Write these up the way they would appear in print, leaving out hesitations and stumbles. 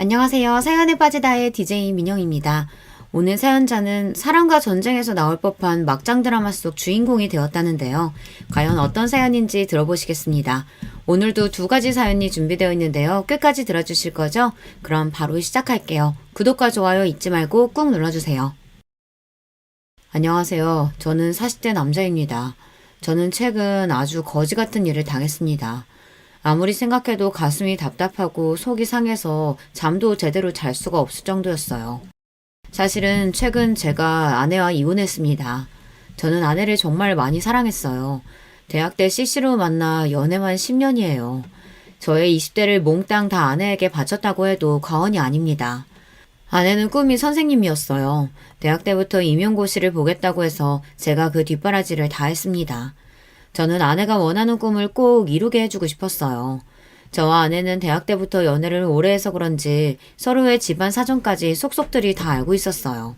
안녕하세요. 사연에 빠지다의 DJ 민영입니다. 오늘 사연자는 사랑과 전쟁에서 나올 법한 막장 드라마 속 주인공이 되었다는데요. 과연 어떤 사연인지 들어보시겠습니다. 오늘도 두 가지 사연이 준비되어 있는데요. 끝까지 들어주실 거죠? 그럼 바로 시작할게요. 구독과 좋아요 잊지 말고 꾹 눌러주세요. 안녕하세요. 저는 40대 남자입니다. 저는 최근 아주 거지 같은 일을 당했습니다. 아무리 생각해도 가슴이 답답하고 속이 상해서 잠도 제대로 잘 수가 없을 정도였어요. 사실은 최근 제가 아내와 이혼했습니다. 저는 아내를 정말 많이 사랑했어요. 대학 때 CC로 만나 연애만 10년이에요. 저의 20대를 몽땅 다 아내에게 바쳤다고 해도 과언이 아닙니다. 아내는 꿈이 선생님이었어요. 대학 때부터 임용고시를 보겠다고 해서 제가 그 뒷바라지를 다 했습니다. 저는 아내가 원하는 꿈을 꼭 이루게 해주고 싶었어요. 저와 아내는 대학 때부터 연애를 오래 해서 그런지 서로의 집안 사정까지 속속들이 다 알고 있었어요.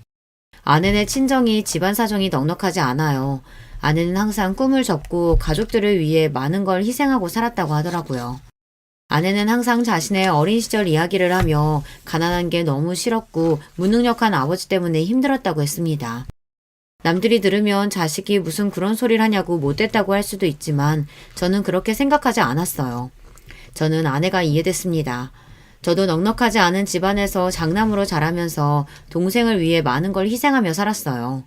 아내네 친정이 집안 사정이 넉넉하지 않아요. 아내는 항상 꿈을 접고 가족들을 위해 많은 걸 희생하고 살았다고 하더라고요. 아내는 항상 자신의 어린 시절 이야기를 하며 가난한 게 너무 싫었고 무능력한 아버지 때문에 힘들었다고 했습니다. 남들이 들으면 자식이 무슨 그런 소리를 하냐고 못됐다고 할 수도 있지만 저는 그렇게 생각하지 않았어요. 저는 아내가 이해됐습니다. 저도 넉넉하지 않은 집안에서 장남으로 자라면서 동생을 위해 많은 걸 희생하며 살았어요.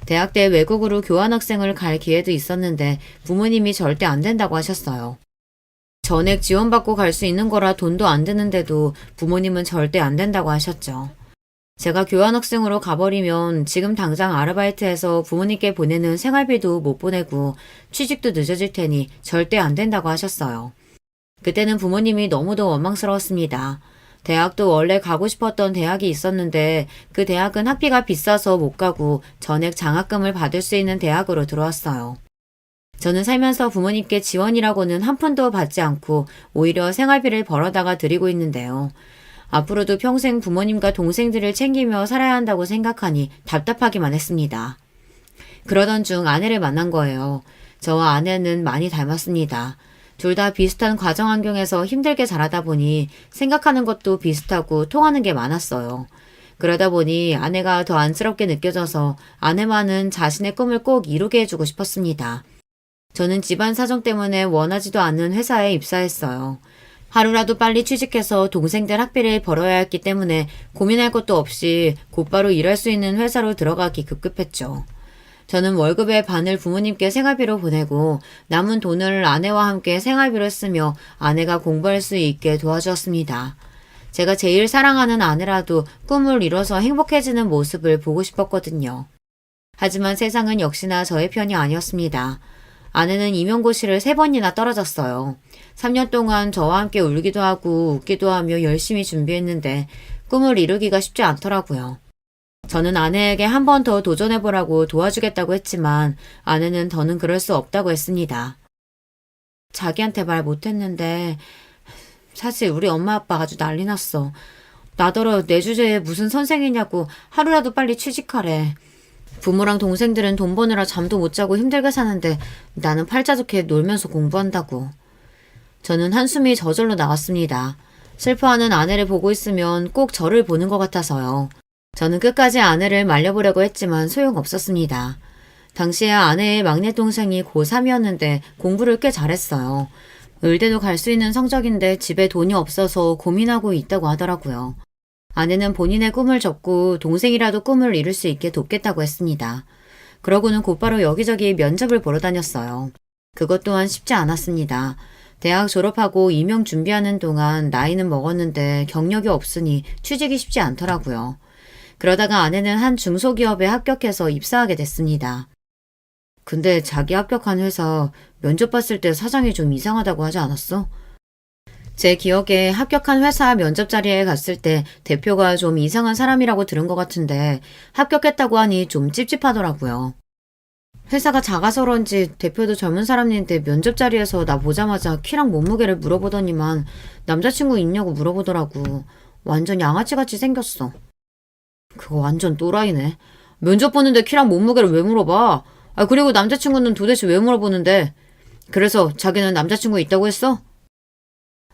대학 때 외국으로 교환학생을 갈 기회도 있었는데 부모님이 절대 안 된다고 하셨어요. 전액 지원받고 갈 수 있는 거라 돈도 안 드는데도 부모님은 절대 안 된다고 하셨죠. 제가 교환학생으로 가버리면 지금 당장 아르바이트해서 부모님께 보내는 생활비도 못 보내고 취직도 늦어질 테니 절대 안 된다고 하셨어요. 그때는 부모님이 너무도 원망스러웠습니다. 대학도 원래 가고 싶었던 대학이 있었는데 그 대학은 학비가 비싸서 못 가고 전액 장학금을 받을 수 있는 대학으로 들어왔어요. 저는 살면서 부모님께 지원이라고는 한 푼도 받지 않고 오히려 생활비를 벌어다가 드리고 있는데요. 앞으로도 평생 부모님과 동생들을 챙기며 살아야 한다고 생각하니 답답하기만 했습니다. 그러던 중 아내를 만난 거예요. 저와 아내는 많이 닮았습니다. 둘 다 비슷한 가정 환경에서 힘들게 자라다 보니 생각하는 것도 비슷하고 통하는 게 많았어요. 그러다 보니 아내가 더 안쓰럽게 느껴져서 아내만은 자신의 꿈을 꼭 이루게 해주고 싶었습니다. 저는 집안 사정 때문에 원하지도 않는 회사에 입사했어요. 하루라도 빨리 취직해서 동생들 학비를 벌어야 했기 때문에 고민할 것도 없이 곧바로 일할 수 있는 회사로 들어가기 급급했죠. 저는 월급의 반을 부모님께 생활비로 보내고 남은 돈을 아내와 함께 생활비로 쓰며 아내가 공부할 수 있게 도와주었습니다. 제가 제일 사랑하는 아내라도 꿈을 이뤄서 행복해지는 모습을 보고 싶었거든요. 하지만 세상은 역시나 저의 편이 아니었습니다. 아내는 임용고시를 3번이나 떨어졌어요. 3년 동안 저와 함께 울기도 하고 웃기도 하며 열심히 준비했는데 꿈을 이루기가 쉽지 않더라고요. 저는 아내에게 한 번 더 도전해보라고 도와주겠다고 했지만 아내는 더는 그럴 수 없다고 했습니다. 자기한테 말 못했는데 사실 우리 엄마 아빠 아주 난리 났어. 나더러 내 주제에 무슨 선생이냐고 하루라도 빨리 취직하래. 부모랑 동생들은 돈 버느라 잠도 못 자고 힘들게 사는데 나는 팔자좋게 놀면서 공부한다고. 저는 한숨이 저절로 나왔습니다. 슬퍼하는 아내를 보고 있으면 꼭 저를 보는 것 같아서요. 저는 끝까지 아내를 말려보려고 했지만 소용없었습니다. 당시에 아내의 막내 동생이 고3이었는데 공부를 꽤 잘했어요. 의대도 갈 수 있는 성적인데 집에 돈이 없어서 고민하고 있다고 하더라고요. 아내는 본인의 꿈을 접고 동생이라도 꿈을 이룰 수 있게 돕겠다고 했습니다. 그러고는 곧바로 여기저기 면접을 보러 다녔어요. 그것 또한 쉽지 않았습니다. 대학 졸업하고 임용 준비하는 동안 나이는 먹었는데 경력이 없으니 취직이 쉽지 않더라고요. 그러다가 아내는 한 중소기업에 합격해서 입사하게 됐습니다. 근데 자기 합격한 회사 면접 봤을 때 사장이 좀 이상하다고 하지 않았어? 제 기억에 합격한 회사 면접 자리에 갔을 때 대표가 좀 이상한 사람이라고 들은 것 같은데 합격했다고 하니 좀 찝찝하더라고요. 회사가 작아서 그런지 대표도 젊은 사람인데 면접 자리에서 나 보자마자 키랑 몸무게를 물어보더니만 남자친구 있냐고 물어보더라고. 완전 양아치같이 생겼어. 그거 완전 또라이네. 면접 보는데 키랑 몸무게를 왜 물어봐? 그리고 남자친구는 도대체 왜 물어보는데? 그래서 자기는 남자친구 있다고 했어?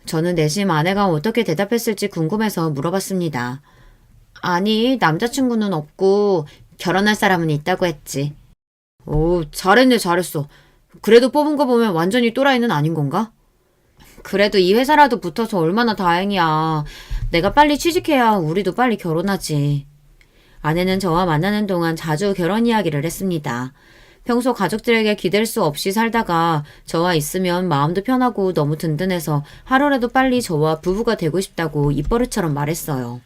저는 내심 아내가 어떻게 대답했을지 궁금해서 물어봤습니다. 아니, 남자친구는 없고 결혼할 사람은 있다고 했지. 오, 잘했네, 잘했어. 그래도 뽑은 거 보면 완전히 또라이는 아닌 건가? 그래도 이 회사라도 붙어서 얼마나 다행이야. 내가 빨리 취직해야 우리도 빨리 결혼하지. 아내는 저와 만나는 동안 자주 결혼 이야기를 했습니다. 평소 가족들에게 기댈 수 없이 살다가 저와 있으면 마음도 편하고 너무 든든해서 하루라도 빨리 저와 부부가 되고 싶다고 입버릇처럼 말했어요.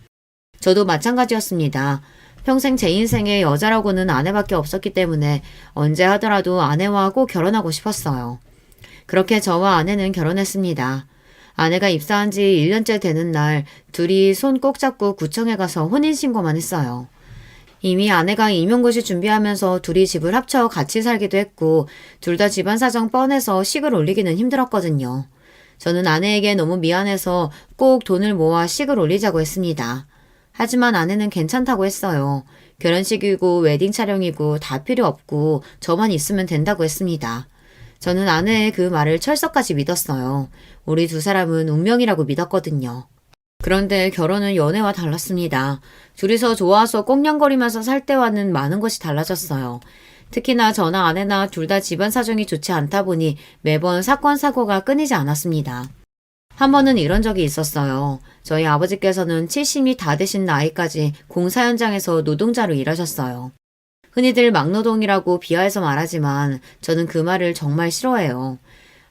저도 마찬가지였습니다. 평생 제 인생에 여자라고는 아내밖에 없었기 때문에 언제 하더라도 아내와 꼭 결혼하고 싶었어요. 그렇게 저와 아내는 결혼했습니다. 아내가 입사한 지 1년째 되는 날 둘이 손 꼭 잡고 구청에 가서 혼인신고만 했어요. 이미 아내가 임용고시 준비하면서 둘이 집을 합쳐 같이 살기도 했고 둘 다 집안 사정 뻔해서 식을 올리기는 힘들었거든요. 저는 아내에게 너무 미안해서 꼭 돈을 모아 식을 올리자고 했습니다. 하지만 아내는 괜찮다고 했어요. 결혼식이고 웨딩 촬영이고 다 필요 없고 저만 있으면 된다고 했습니다. 저는 아내의 그 말을 철석까지 믿었어요. 우리 두 사람은 운명이라고 믿었거든요. 그런데 결혼은 연애와 달랐습니다. 둘이서 좋아서 꽁냥거리면서 살 때와는 많은 것이 달라졌어요. 특히나 저나 아내나 둘 다 집안 사정이 좋지 않다 보니 매번 사건 사고가 끊이지 않았습니다. 한 번은 이런 적이 있었어요. 저희 아버지께서는 70이 다 되신 나이까지 공사 현장에서 노동자로 일하셨어요. 흔히들 막노동이라고 비하해서 말하지만 저는 그 말을 정말 싫어해요.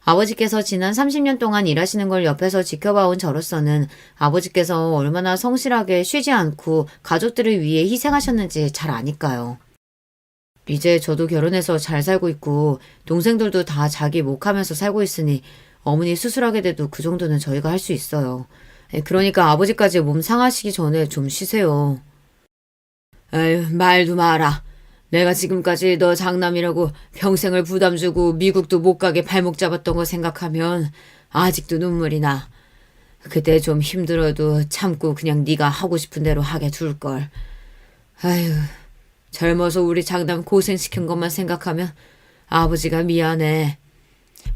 아버지께서 지난 30년 동안 일하시는 걸 옆에서 지켜봐온 저로서는 아버지께서 얼마나 성실하게 쉬지 않고 가족들을 위해 희생하셨는지 잘 아니까요. 이제 저도 결혼해서 잘 살고 있고 동생들도 다 자기 목하면서 살고 있으니 어머니 수술하게 돼도 그 정도는 저희가 할 수 있어요. 그러니까 아버지까지 몸 상하시기 전에 좀 쉬세요. 에휴, 말도 마라. 내가 지금까지 너 장남이라고 평생을 부담 주고 미국도 못 가게 발목 잡았던 거 생각하면 아직도 눈물이 나. 그때 좀 힘들어도 참고 그냥 네가 하고 싶은 대로 하게 둘걸. 아휴, 젊어서 우리 장남 고생시킨 것만 생각하면 아버지가 미안해.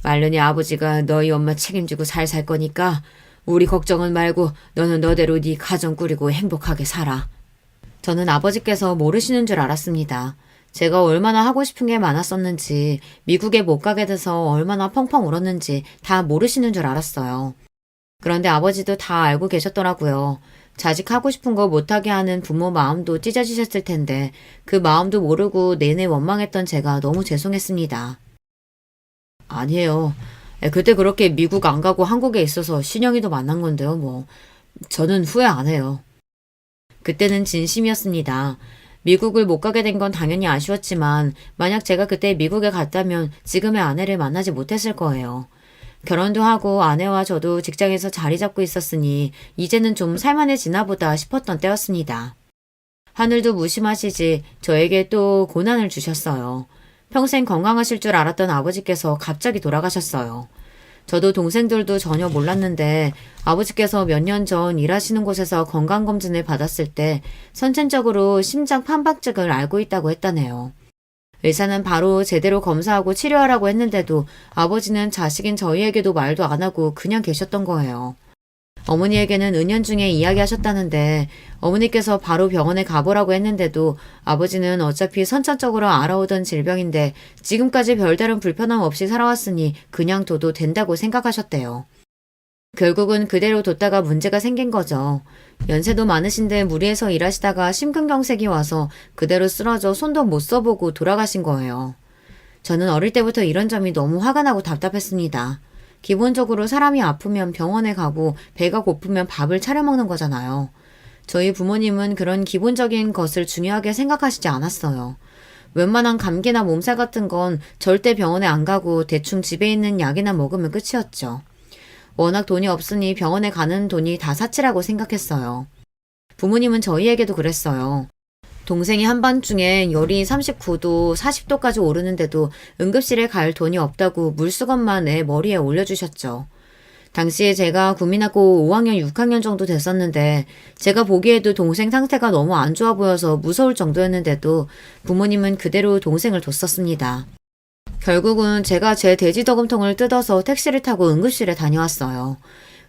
말년이 아버지가 너희 엄마 책임지고 잘 살 거니까 우리 걱정은 말고 너는 너대로 네 가정 꾸리고 행복하게 살아. 저는 아버지께서 모르시는 줄 알았습니다. 제가 얼마나 하고 싶은 게 많았었는지, 미국에 못 가게 돼서 얼마나 펑펑 울었는지 다 모르시는 줄 알았어요. 그런데 아버지도 다 알고 계셨더라고요. 자식 하고 싶은 거 못하게 하는 부모 마음도 찢어지셨을 텐데 그 마음도 모르고 내내 원망했던 제가 너무 죄송했습니다. 아니에요. 그때 그렇게 미국 안 가고 한국에 있어서 신영이도 만난 건데요, 뭐. 저는 후회 안 해요. 그때는 진심이었습니다. 미국을 못 가게 된 건 당연히 아쉬웠지만 만약 제가 그때 미국에 갔다면 지금의 아내를 만나지 못했을 거예요. 결혼도 하고 아내와 저도 직장에서 자리 잡고 있었으니 이제는 좀 살만해지나 보다 싶었던 때였습니다. 하늘도 무심하시지 저에게 또 고난을 주셨어요. 평생 건강하실 줄 알았던 아버지께서 갑자기 돌아가셨어요. 저도 동생들도 전혀 몰랐는데 아버지께서 몇 년 전 일하시는 곳에서 건강검진을 받았을 때 선천적으로 심장 판박증을 앓고 있다고 했다네요. 의사는 바로 제대로 검사하고 치료하라고 했는데도 아버지는 자식인 저희에게도 말도 안 하고 그냥 계셨던 거예요. 어머니에게는 은연중에 이야기하셨다는데 어머니께서 바로 병원에 가보라고 했는데도 아버지는 어차피 선천적으로 알아오던 질병인데 지금까지 별다른 불편함 없이 살아왔으니 그냥 둬도 된다고 생각하셨대요. 결국은 그대로 뒀다가 문제가 생긴 거죠. 연세도 많으신데 무리해서 일하시다가 심근경색이 와서 그대로 쓰러져 손도 못 써보고 돌아가신 거예요. 저는 어릴 때부터 이런 점이 너무 화가 나고 답답했습니다. 기본적으로 사람이 아프면 병원에 가고 배가 고프면 밥을 차려 먹는 거잖아요. 저희 부모님은 그런 기본적인 것을 중요하게 생각하시지 않았어요. 웬만한 감기나 몸살 같은 건 절대 병원에 안 가고 대충 집에 있는 약이나 먹으면 끝이었죠. 워낙 돈이 없으니 병원에 가는 돈이 다 사치라고 생각했어요. 부모님은 저희에게도 그랬어요. 동생이 한밤중에 열이 39도, 40도까지 오르는데도 응급실에 갈 돈이 없다고 물수건만 애 머리에 올려주셨죠. 당시에 제가 국민학교 5학년, 6학년 정도 됐었는데 제가 보기에도 동생 상태가 너무 안 좋아 보여서 무서울 정도였는데도 부모님은 그대로 동생을 뒀었습니다. 결국은 제가 제 돼지저금통을 뜯어서 택시를 타고 응급실에 다녀왔어요.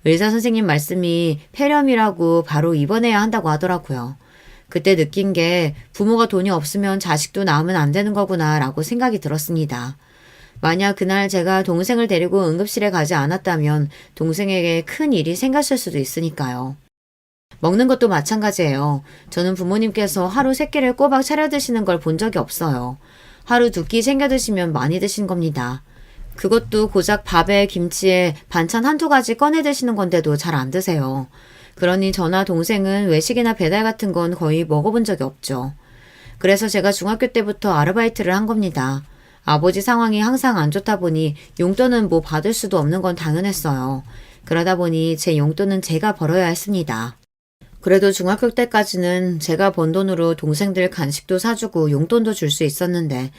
의사 선생님 말씀이 폐렴이라고 바로 입원해야 한다고 하더라고요. 그때 느낀 게 부모가 돈이 없으면 자식도 낳으면 안 되는 거구나 라고 생각이 들었습니다. 만약 그날 제가 동생을 데리고 응급실에 가지 않았다면 동생에게 큰 일이 생겼을 수도 있으니까요. 먹는 것도 마찬가지예요. 저는 부모님께서 하루 3끼를 꼬박 차려 드시는 걸 본 적이 없어요. 하루 2끼 챙겨 드시면 많이 드신 겁니다. 그것도 고작 밥에 김치에 반찬 한두 가지 꺼내 드시는 건데도 잘 안 드세요. 그러니 저나 동생은 외식이나 배달 같은 건 거의 먹어본 적이 없죠. 그래서 제가 중학교 때부터 아르바이트를 한 겁니다. 아버지 상황이 항상 안 좋다 보니 용돈은 뭐 받을 수도 없는 건 당연했어요. 그러다 보니 제 용돈은 제가 벌어야 했습니다. 그래도 중학교 때까지는 제가 번 돈으로 동생들 간식도 사주고 용돈도 줄 수 있었는데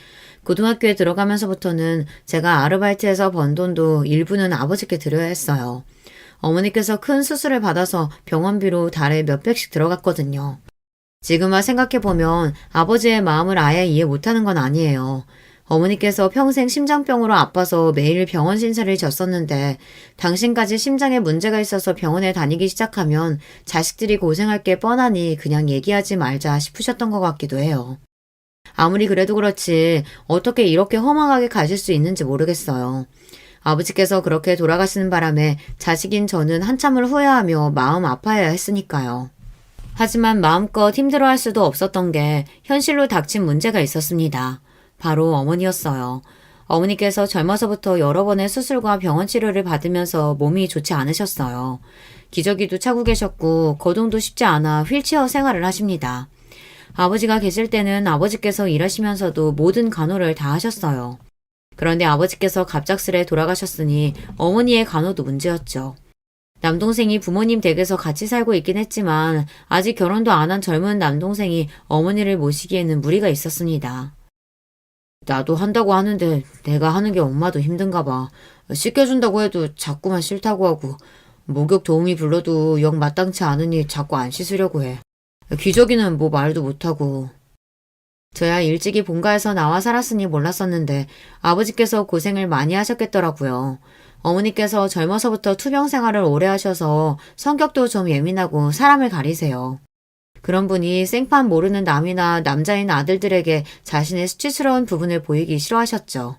고등학교에 들어가면서부터는 제가 아르바이트해서 번 돈도 일부는 아버지께 드려야 했어요. 어머니께서 큰 수술을 받아서 병원비로 달에 몇백씩 들어갔거든요. 지금 와 생각해보면 아버지의 마음을 아예 이해 못하는 건 아니에요. 어머니께서 평생 심장병으로 아파서 매일 병원 신세를 졌었는데 당신까지 심장에 문제가 있어서 병원에 다니기 시작하면 자식들이 고생할 게 뻔하니 그냥 얘기하지 말자 싶으셨던 것 같기도 해요. 아무리 그래도 그렇지 어떻게 이렇게 허망하게 가실 수 있는지 모르겠어요. 아버지께서 그렇게 돌아가시는 바람에 자식인 저는 한참을 후회하며 마음 아파해야 했으니까요. 하지만 마음껏 힘들어할 수도 없었던 게 현실로 닥친 문제가 있었습니다. 바로 어머니였어요. 어머니께서 젊어서부터 여러 번의 수술과 병원 치료를 받으면서 몸이 좋지 않으셨어요. 기저귀도 차고 계셨고 거동도 쉽지 않아 휠체어 생활을 하십니다. 아버지가 계실 때는 아버지께서 일하시면서도 모든 간호를 다 하셨어요. 그런데 아버지께서 갑작스레 돌아가셨으니 어머니의 간호도 문제였죠. 남동생이 부모님 댁에서 같이 살고 있긴 했지만 아직 결혼도 안 한 젊은 남동생이 어머니를 모시기에는 무리가 있었습니다. 나도 한다고 하는데 내가 하는 게 엄마도 힘든가 봐. 씻겨준다고 해도 자꾸만 싫다고 하고 목욕 도우미 불러도 영 마땅치 않으니 자꾸 안 씻으려고 해. 기저귀는 뭐 말도 못하고. 저야 일찍이 본가에서 나와 살았으니 몰랐었는데 아버지께서 고생을 많이 하셨겠더라고요. 어머니께서 젊어서부터 투병 생활을 오래 하셔서 성격도 좀 예민하고 사람을 가리세요. 그런 분이 생판 모르는 남이나 남자인 아들들에게 자신의 수치스러운 부분을 보이기 싫어하셨죠.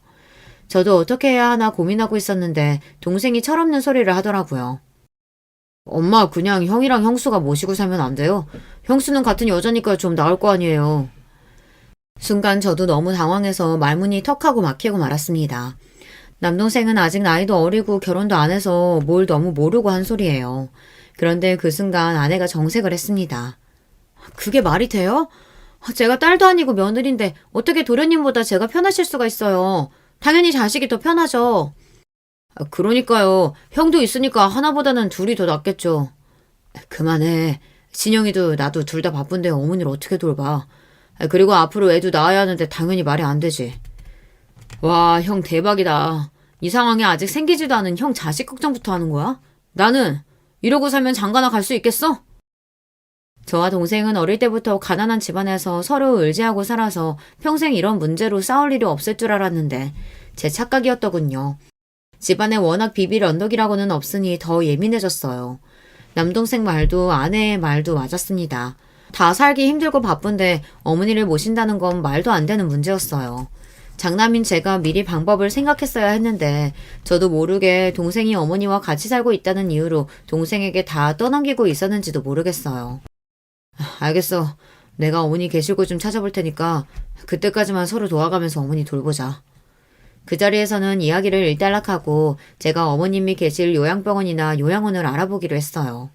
저도 어떻게 해야 하나 고민하고 있었는데 동생이 철없는 소리를 하더라고요. 엄마 그냥 형이랑 형수가 모시고 살면 안 돼요? 형수는 같은 여자니까 좀 나을 거 아니에요. 순간 저도 너무 당황해서 말문이 턱하고 막히고 말았습니다. 남동생은 아직 나이도 어리고 결혼도 안 해서 뭘 너무 모르고 한 소리예요. 그런데 그 순간 아내가 정색을 했습니다. 그게 말이 돼요? 제가 딸도 아니고 며느리인데 어떻게 도련님보다 제가 편하실 수가 있어요. 당연히 자식이 더 편하죠. 그러니까요. 형도 있으니까 하나보다는 둘이 더 낫겠죠. 그만해. 진영이도 나도 둘 다 바쁜데 어머니를 어떻게 돌봐. 그리고 앞으로 애도 낳아야 하는데 당연히 말이 안 되지. 와, 형 대박이다. 이 상황에 아직 생기지도 않은 형 자식 걱정부터 하는 거야? 나는 이러고 살면 장가나 갈 수 있겠어? 저와 동생은 어릴 때부터 가난한 집안에서 서로 의지하고 살아서 평생 이런 문제로 싸울 일이 없을 줄 알았는데 제 착각이었더군요. 집안에 워낙 비빌 언덕이라고는 없으니 더 예민해졌어요. 남동생 말도 아내의 말도 맞았습니다. 다 살기 힘들고 바쁜데 어머니를 모신다는 건 말도 안 되는 문제였어요. 장남인 제가 미리 방법을 생각했어야 했는데 저도 모르게 동생이 어머니와 같이 살고 있다는 이유로 동생에게 다 떠넘기고 있었는지도 모르겠어요. 알겠어. 내가 어머니 계실 곳 좀 찾아볼 테니까 그때까지만 서로 도와가면서 어머니 돌보자. 그 자리에서는 이야기를 일단락하고 제가 어머님이 계실 요양병원이나 요양원을 알아보기로 했어요.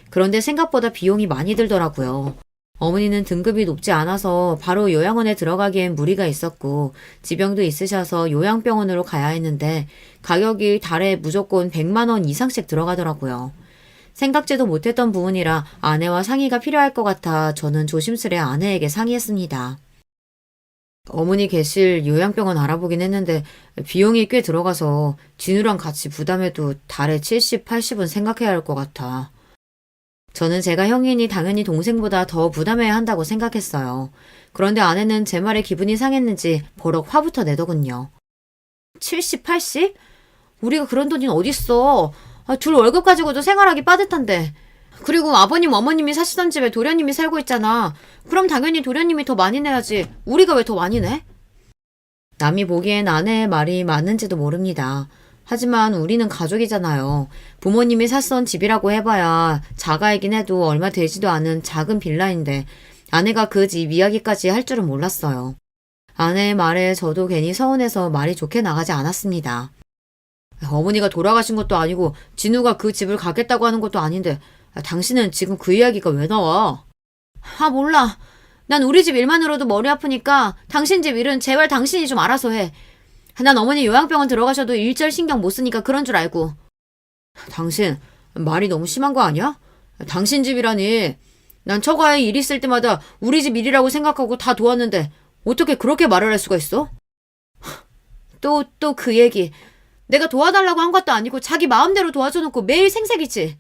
그런데 생각보다 비용이 많이 들더라고요. 어머니는 등급이 높지 않아서 바로 요양원에 들어가기엔 무리가 있었고 지병도 있으셔서 요양병원으로 가야 했는데 가격이 달에 무조건 100만 원 이상씩 들어가더라고요. 생각지도 못했던 부분이라 아내와 상의가 필요할 것 같아 저는 조심스레 아내에게 상의했습니다. 어머니 계실 요양병원 알아보긴 했는데 비용이 꽤 들어가서 진우랑 같이 부담해도 달에 70, 80은 생각해야 할 것 같아. 저는 제가 형이니 당연히 동생보다 더 부담해야 한다고 생각했어요. 그런데 아내는 제 말에 기분이 상했는지 버럭 화부터 내더군요. 70, 80? 우리가 그런 돈이 어딨어. 둘 월급 가지고도 생활하기 빠듯한데. 그리고 아버님, 어머님이 사시던 집에 도련님이 살고 있잖아. 그럼 당연히 도련님이 더 많이 내야지. 우리가 왜 더 많이 내? 남이 보기엔 아내의 말이 맞는지도 모릅니다. 하지만 우리는 가족이잖아요. 부모님이 샀던 집이라고 해봐야 자가이긴 해도 얼마 되지도 않은 작은 빌라인데 아내가 그 집 이야기까지 할 줄은 몰랐어요. 아내의 말에 저도 괜히 서운해서 말이 좋게 나가지 않았습니다. 어머니가 돌아가신 것도 아니고 진우가 그 집을 가겠다고 하는 것도 아닌데 당신은 지금 그 이야기가 왜 나와? 몰라. 난 우리 집 일만으로도 머리 아프니까 당신 집 일은 제발 당신이 좀 알아서 해. 난 어머니 요양병원 들어가셔도 일절 신경 못 쓰니까 그런 줄 알고. 당신 말이 너무 심한 거 아니야? 당신 집이라니. 난 처가에 일 있을 때마다 우리 집 일이라고 생각하고 다 도왔는데 어떻게 그렇게 말을 할 수가 있어? 또 그 얘기. 내가 도와달라고 한 것도 아니고 자기 마음대로 도와줘놓고 매일 생색이지.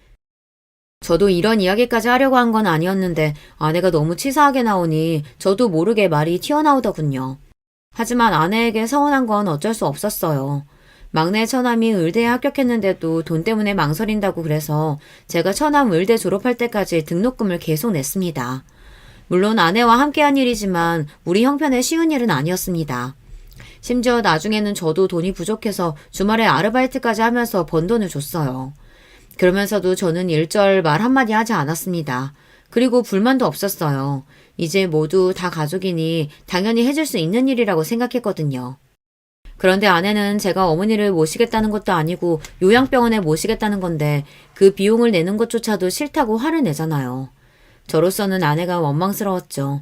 저도 이런 이야기까지 하려고 한 건 아니었는데 아내가 너무 치사하게 나오니 저도 모르게 말이 튀어나오더군요. 하지만 아내에게 서운한 건 어쩔 수 없었어요. 막내 처남이 의대에 합격했는데도 돈 때문에 망설인다고 그래서 제가 처남 의대 졸업할 때까지 등록금을 계속 냈습니다. 물론 아내와 함께한 일이지만 우리 형편에 쉬운 일은 아니었습니다. 심지어 나중에는 저도 돈이 부족해서 주말에 아르바이트까지 하면서 번 돈을 줬어요. 그러면서도 저는 일절 말 한마디 하지 않았습니다. 그리고 불만도 없었어요. 이제 모두 다 가족이니 당연히 해줄 수 있는 일이라고 생각했거든요. 그런데 아내는 제가 어머니를 모시겠다는 것도 아니고 요양병원에 모시겠다는 건데 그 비용을 내는 것조차도 싫다고 화를 내잖아요. 저로서는 아내가 원망스러웠죠.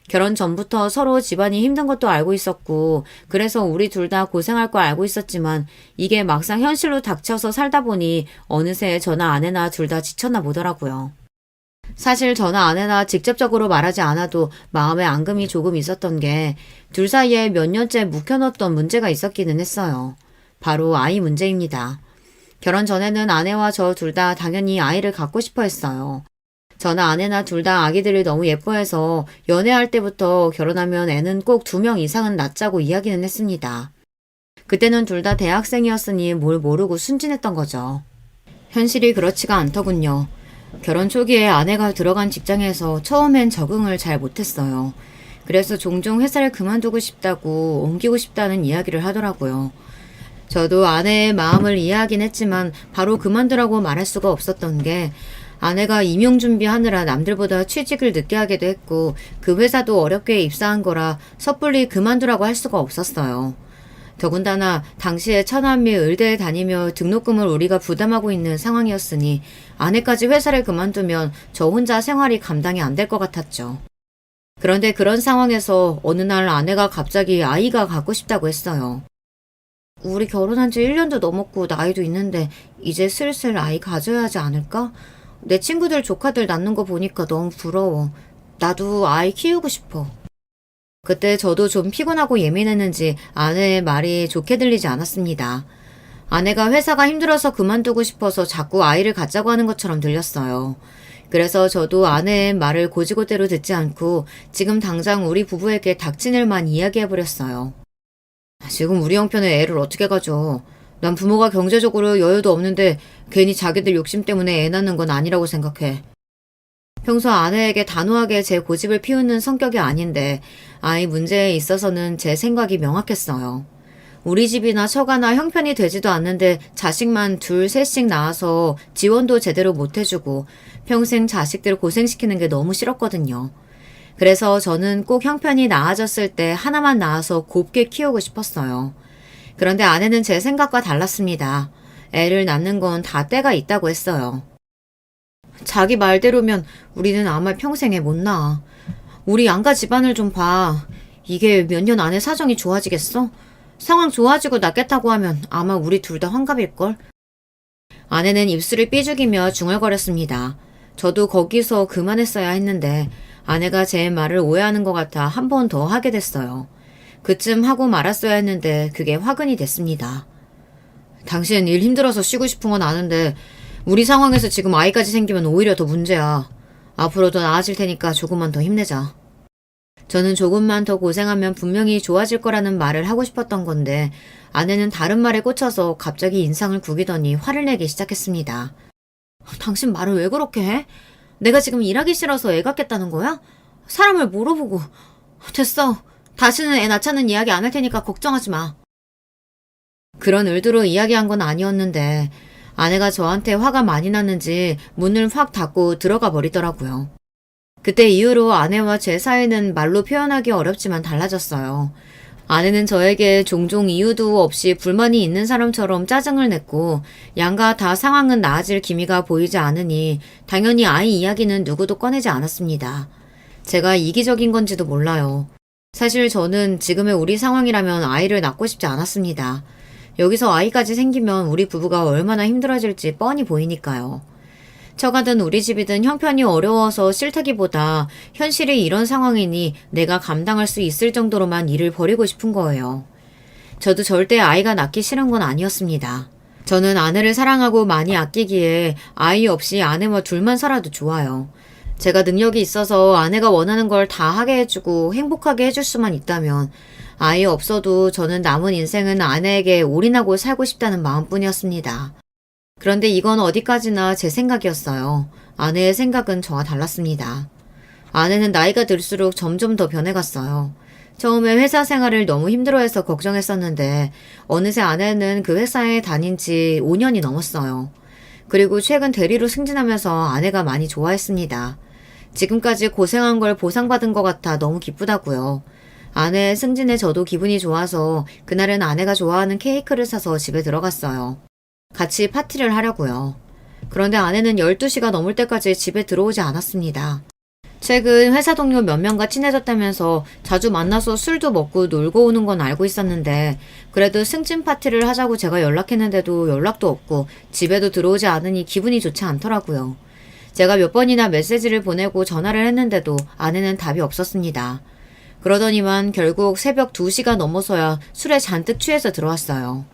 결혼 전부터 서로 집안이 힘든 것도 알고 있었고 그래서 우리 둘 다 고생할 거 알고 있었지만 이게 막상 현실로 닥쳐서 살다 보니 어느새 저나 아내나 둘 다 지쳤나 보더라고요. 사실 저나 아내나 직접적으로 말하지 않아도 마음에 앙금이 조금 있었던 게 둘 사이에 몇 년째 묵혀놓던 문제가 있었기는 했어요. 바로 아이 문제입니다. 결혼 전에는 아내와 저 둘 다 당연히 아이를 갖고 싶어 했어요. 저나 아내나 둘 다 아기들을 너무 예뻐해서 연애할 때부터 결혼하면 애는 꼭 2명 이상은 낳자고 이야기는 했습니다. 그때는 둘 다 대학생이었으니 뭘 모르고 순진했던 거죠. 현실이 그렇지가 않더군요. 결혼 초기에 아내가 들어간 직장에서 처음엔 적응을 잘 못했어요. 그래서 종종 회사를 그만두고 싶다고 옮기고 싶다는 이야기를 하더라고요. 저도 아내의 마음을 이해하긴 했지만 바로 그만두라고 말할 수가 없었던 게 아내가 임용 준비하느라 남들보다 취직을 늦게 하기도 했고 그 회사도 어렵게 입사한 거라 섣불리 그만두라고 할 수가 없었어요. 더군다나 당시에 처남이 의대에 다니며 등록금을 우리가 부담하고 있는 상황이었으니 아내까지 회사를 그만두면 저 혼자 생활이 감당이 안 될 것 같았죠. 그런데 그런 상황에서 어느 날 아내가 갑자기 아이가 갖고 싶다고 했어요. 우리 결혼한 지 1년도 넘었고 나이도 있는데 이제 슬슬 아이 가져야 하지 않을까? 내 친구들 조카들 낳는 거 보니까 너무 부러워. 나도 아이 키우고 싶어. 그때 저도 좀 피곤하고 예민했는지 아내의 말이 좋게 들리지 않았습니다. 아내가 회사가 힘들어서 그만두고 싶어서 자꾸 아이를 갖자고 하는 것처럼 들렸어요. 그래서 저도 아내의 말을 고지고대로 듣지 않고 지금 당장 우리 부부에게 닥친 일만 이야기해버렸어요. 지금 우리 형편에 애를 어떻게 가져? 난 부모가 경제적으로 여유도 없는데 괜히 자기들 욕심 때문에 애 낳는 건 아니라고 생각해. 평소 아내에게 단호하게 제 고집을 피우는 성격이 아닌데 아이 문제에 있어서는 제 생각이 명확했어요. 우리 집이나 처가나 형편이 되지도 않는데 자식만 둘, 셋씩 낳아서 지원도 제대로 못 해주고 평생 자식들 고생시키는 게 너무 싫었거든요. 그래서 저는 꼭 형편이 나아졌을 때 하나만 낳아서 곱게 키우고 싶었어요. 그런데 아내는 제 생각과 달랐습니다. 애를 낳는 건 다 때가 있다고 했어요. 자기 말대로면 우리는 아마 평생에 못 낳아. 우리 양가 집안을 좀 봐. 이게 몇 년 안에 사정이 좋아지겠어? 상황 좋아지고 낫겠다고 하면 아마 우리 둘 다 환갑일걸? 아내는 입술을 삐죽이며 중얼거렸습니다. 저도 거기서 그만했어야 했는데 아내가 제 말을 오해하는 것 같아 한 번 더 하게 됐어요. 그쯤 하고 말았어야 했는데 그게 화근이 됐습니다. 당신 일 힘들어서 쉬고 싶은 건 아는데 우리 상황에서 지금 아이까지 생기면 오히려 더 문제야. 앞으로 더 나아질 테니까 조금만 더 힘내자. 저는 조금만 더 고생하면 분명히 좋아질 거라는 말을 하고 싶었던 건데 아내는 다른 말에 꽂혀서 갑자기 인상을 구기더니 화를 내기 시작했습니다. 당신 말을 왜 그렇게 해? 내가 지금 일하기 싫어서 애 갖겠다는 거야? 사람을 물어보고. 됐어. 다시는 애 낳자는 이야기 안 할 테니까 걱정하지 마. 그런 의도로 이야기한 건 아니었는데 아내가 저한테 화가 많이 났는지 문을 확 닫고 들어가 버리더라고요. 그때 이후로 아내와 제 사이는 말로 표현하기 어렵지만 달라졌어요. 아내는 저에게 종종 이유도 없이 불만이 있는 사람처럼 짜증을 냈고 양가 다 상황은 나아질 기미가 보이지 않으니 당연히 아이 이야기는 누구도 꺼내지 않았습니다. 제가 이기적인 건지도 몰라요. 사실 저는 지금의 우리 상황이라면 아이를 낳고 싶지 않았습니다. 여기서 아이까지 생기면 우리 부부가 얼마나 힘들어질지 뻔히 보이니까요. 처가든 우리 집이든 형편이 어려워서 싫다기보다 현실이 이런 상황이니 내가 감당할 수 있을 정도로만 일을 벌이고 싶은 거예요. 저도 절대 아이가 낳기 싫은 건 아니었습니다. 저는 아내를 사랑하고 많이 아끼기에 아이 없이 아내와 둘만 살아도 좋아요. 제가 능력이 있어서 아내가 원하는 걸 다 하게 해주고 행복하게 해줄 수만 있다면 아이 없어도 저는 남은 인생은 아내에게 올인하고 살고 싶다는 마음뿐이었습니다. 그런데 이건 어디까지나 제 생각이었어요. 아내의 생각은 저와 달랐습니다. 아내는 나이가 들수록 점점 더 변해갔어요. 처음에 회사 생활을 너무 힘들어해서 걱정했었는데 어느새 아내는 그 회사에 다닌 지 5년이 넘었어요. 그리고 최근 대리로 승진하면서 아내가 많이 좋아했습니다. 지금까지 고생한 걸 보상받은 것 같아 너무 기쁘다고요. 아내의 승진에 저도 기분이 좋아서 그날은 아내가 좋아하는 케이크를 사서 집에 들어갔어요. 같이 파티를 하려고요. 그런데 아내는 12시가 넘을 때까지 집에 들어오지 않았습니다. 최근 회사 동료 몇 명과 친해졌다면서 자주 만나서 술도 먹고 놀고 오는 건 알고 있었는데 그래도 승진 파티를 하자고 제가 연락했는데도 연락도 없고 집에도 들어오지 않으니 기분이 좋지 않더라고요. 제가 몇 번이나 메시지를 보내고 전화를 했는데도 아내는 답이 없었습니다. 그러더니만 결국 새벽 2시가 넘어서야 술에 잔뜩 취해서 들어왔어요.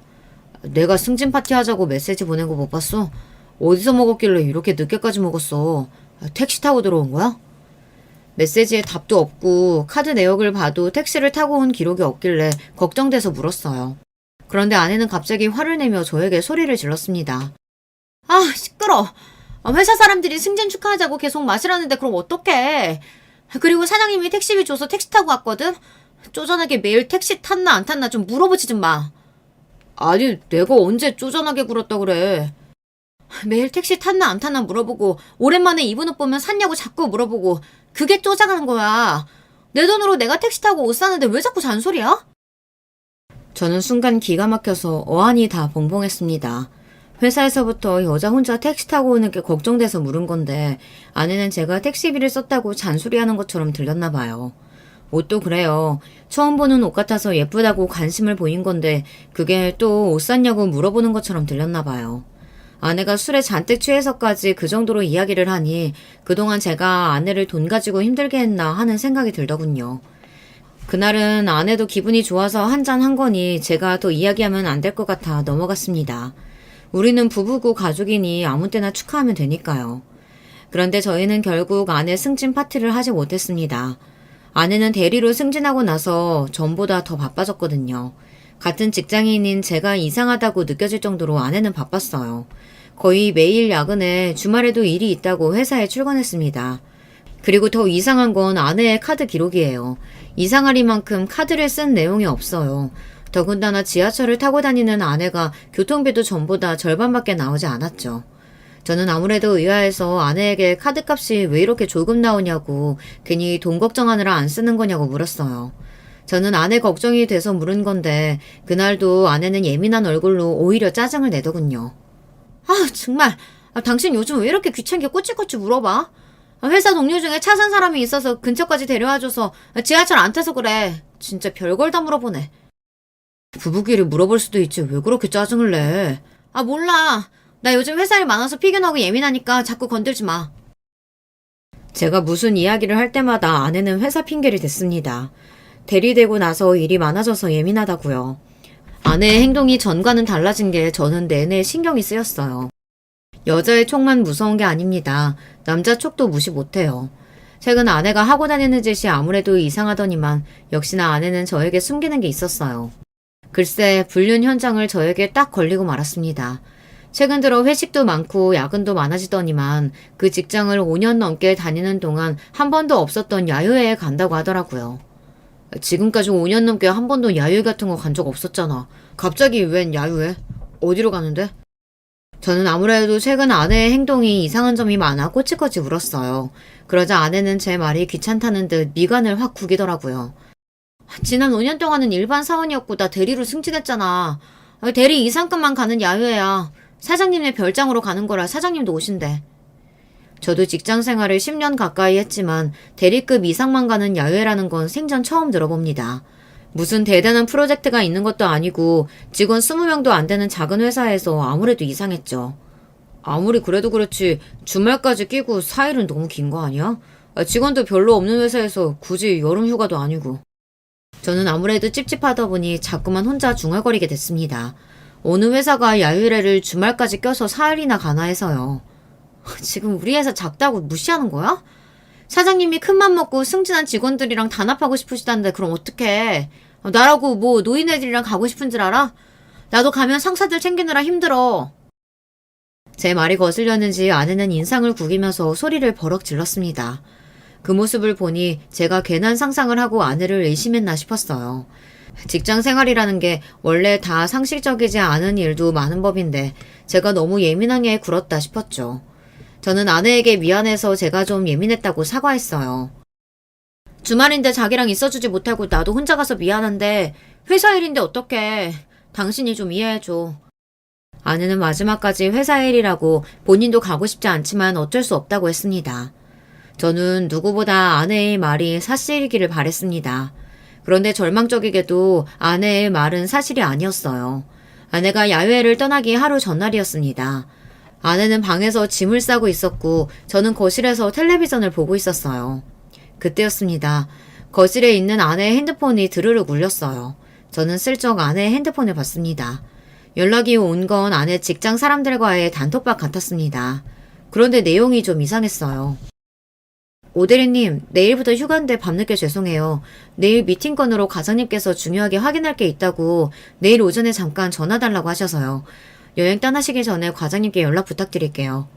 내가 승진 파티 하자고 메시지 보낸 거 못 봤어? 어디서 먹었길래 이렇게 늦게까지 먹었어? 택시 타고 들어온 거야? 메시지에 답도 없고 카드 내역을 봐도 택시를 타고 온 기록이 없길래 걱정돼서 물었어요. 그런데 아내는 갑자기 화를 내며 저에게 소리를 질렀습니다. 아, 시끄러. 회사 사람들이 승진 축하하자고 계속 마시라는데 그럼 어떡해. 그리고 사장님이 택시비 줘서 택시 타고 왔거든? 쪼잔하게 매일 택시 탔나 안 탔나 좀 물어보지 좀 마. 아니, 내가 언제 쪼잔하게 굴었다 그래. 매일 택시 탔나 안 탔나 물어보고 오랜만에 입은 옷 보면 샀냐고 자꾸 물어보고 그게 쪼잔한 거야. 내 돈으로 내가 택시 타고 옷 사는데 왜 자꾸 잔소리야? 저는 순간 기가 막혀서 어안이 다 벙벙했습니다. 회사에서부터 여자 혼자 택시 타고 오는 게 걱정돼서 물은 건데 아내는 제가 택시비를 썼다고 잔소리하는 것처럼 들렸나 봐요. 옷도 그래요. 처음 보는 옷 같아서 예쁘다고 관심을 보인 건데 그게 또 옷 샀냐고 물어보는 것처럼 들렸나 봐요. 아내가 술에 잔뜩 취해서까지 그 정도로 이야기를 하니 그동안 제가 아내를 돈 가지고 힘들게 했나 하는 생각이 들더군요. 그날은 아내도 기분이 좋아서 한잔 한 거니 제가 더 이야기하면 안 될 것 같아 넘어갔습니다. 우리는 부부고 가족이니 아무 때나 축하하면 되니까요. 그런데 저희는 결국 아내 승진 파티를 하지 못했습니다. 아내는 대리로 승진하고 나서 전보다 더 바빠졌거든요. 같은 직장인인 제가 이상하다고 느껴질 정도로 아내는 바빴어요. 거의 매일 야근에 주말에도 일이 있다고 회사에 출근했습니다. 그리고 더 이상한 건 아내의 카드 기록이에요. 이상하리만큼 카드를 쓴 내용이 없어요. 더군다나 지하철을 타고 다니는 아내가 교통비도 전보다 절반밖에 나오지 않았죠. 저는 아무래도 의아해서 아내에게 카드값이 왜 이렇게 조금 나오냐고 괜히 돈 걱정하느라 안 쓰는 거냐고 물었어요. 저는 아내 걱정이 돼서 물은 건데 그날도 아내는 예민한 얼굴로 오히려 짜증을 내더군요. 아 정말 당신 요즘 왜 이렇게 귀찮게 꼬치꼬치 물어봐? 회사 동료 중에 차 산 사람이 있어서 근처까지 데려와줘서 지하철 안 타서 그래. 진짜 별걸 다 물어보네. 부부끼리 물어볼 수도 있지 왜 그렇게 짜증을 내. 아 몰라. 나 요즘 회사 일 많아서 피곤하고 예민하니까 자꾸 건들지 마. 제가 무슨 이야기를 할 때마다 아내는 회사 핑계를 댔습니다. 대리되고 나서 일이 많아져서 예민하다고요. 아내의 행동이 전과는 달라진 게 저는 내내 신경이 쓰였어요. 여자의 촉만 무서운 게 아닙니다. 남자 촉도 무시 못해요. 최근 아내가 하고 다니는 짓이 아무래도 이상하더니만 역시나 아내는 저에게 숨기는 게 있었어요. 글쎄, 불륜 현장을 저에게 딱 걸리고 말았습니다. 최근 들어 회식도 많고 야근도 많아지더니만 그 직장을 5년 넘게 다니는 동안 한 번도 없었던 야유회에 간다고 하더라고요. 지금까지 5년 넘게 한 번도 야유회 같은 거 간 적 없었잖아. 갑자기 웬 야유회? 어디로 가는데? 저는 아무래도 최근 아내의 행동이 이상한 점이 많아 꼬치꼬치 울었어요. 그러자 아내는 제 말이 귀찮다는 듯 미간을 확 구기더라고요. 지난 5년 동안은 일반 사원이었고 나 대리로 승진했잖아. 대리 이상급만 가는 야유회야. 사장님네 별장으로 가는 거라 사장님도 오신대. 저도 직장 생활을 10년 가까이 했지만 대리급 이상만 가는 야유회라는 건 생전 처음 들어봅니다. 무슨 대단한 프로젝트가 있는 것도 아니고 직원 20명도 안 되는 작은 회사에서 아무래도 이상했죠. 아무리 그래도 그렇지 주말까지 끼고 4일은 너무 긴 거 아니야? 직원도 별로 없는 회사에서 굳이 여름 휴가도 아니고. 저는 아무래도 찝찝하다 보니 자꾸만 혼자 중얼거리게 됐습니다. 어느 회사가 야유회를 주말까지 껴서 4일이나 가나 해서요. 지금 우리 회사 작다고 무시하는 거야? 사장님이 큰맘 먹고 승진한 직원들이랑 단합하고 싶으시다는데 그럼 어떡해. 나라고 뭐 노인애들이랑 가고 싶은 줄 알아? 나도 가면 상사들 챙기느라 힘들어. 제 말이 거슬렸는지 아내는 인상을 구기면서 소리를 버럭 질렀습니다. 그 모습을 보니 제가 괜한 상상을 하고 아내를 의심했나 싶었어요. 직장 생활이라는 게 원래 다 상식적이지 않은 일도 많은 법인데 제가 너무 예민하게 굴었다 싶었죠. 저는 아내에게 미안해서 제가 좀 예민했다고 사과했어요. 주말인데 자기랑 있어주지 못하고 나도 혼자 가서 미안한데 회사 일인데 어떡해. 당신이 좀 이해해줘. 아내는 마지막까지 회사 일이라고 본인도 가고 싶지 않지만 어쩔 수 없다고 했습니다. 저는 누구보다 아내의 말이 사실이기를 바랬습니다. 그런데 절망적이게도 아내의 말은 사실이 아니었어요. 아내가 야외를 떠나기 하루 전날이었습니다. 아내는 방에서 짐을 싸고 있었고 저는 거실에서 텔레비전을 보고 있었어요. 그때였습니다. 거실에 있는 아내의 핸드폰이 드르륵 울렸어요. 저는 슬쩍 아내의 핸드폰을 봤습니다. 연락이 온 건 아내 직장 사람들과의 단톡방 같았습니다. 그런데 내용이 좀 이상했어요. 오대리님, 내일부터 휴가인데 밤늦게 죄송해요. 내일 미팅 건으로 과장님께서 중요하게 확인할 게 있다고 내일 오전에 잠깐 전화 달라고 하셔서요. 여행 떠나시기 전에 과장님께 연락 부탁드릴게요.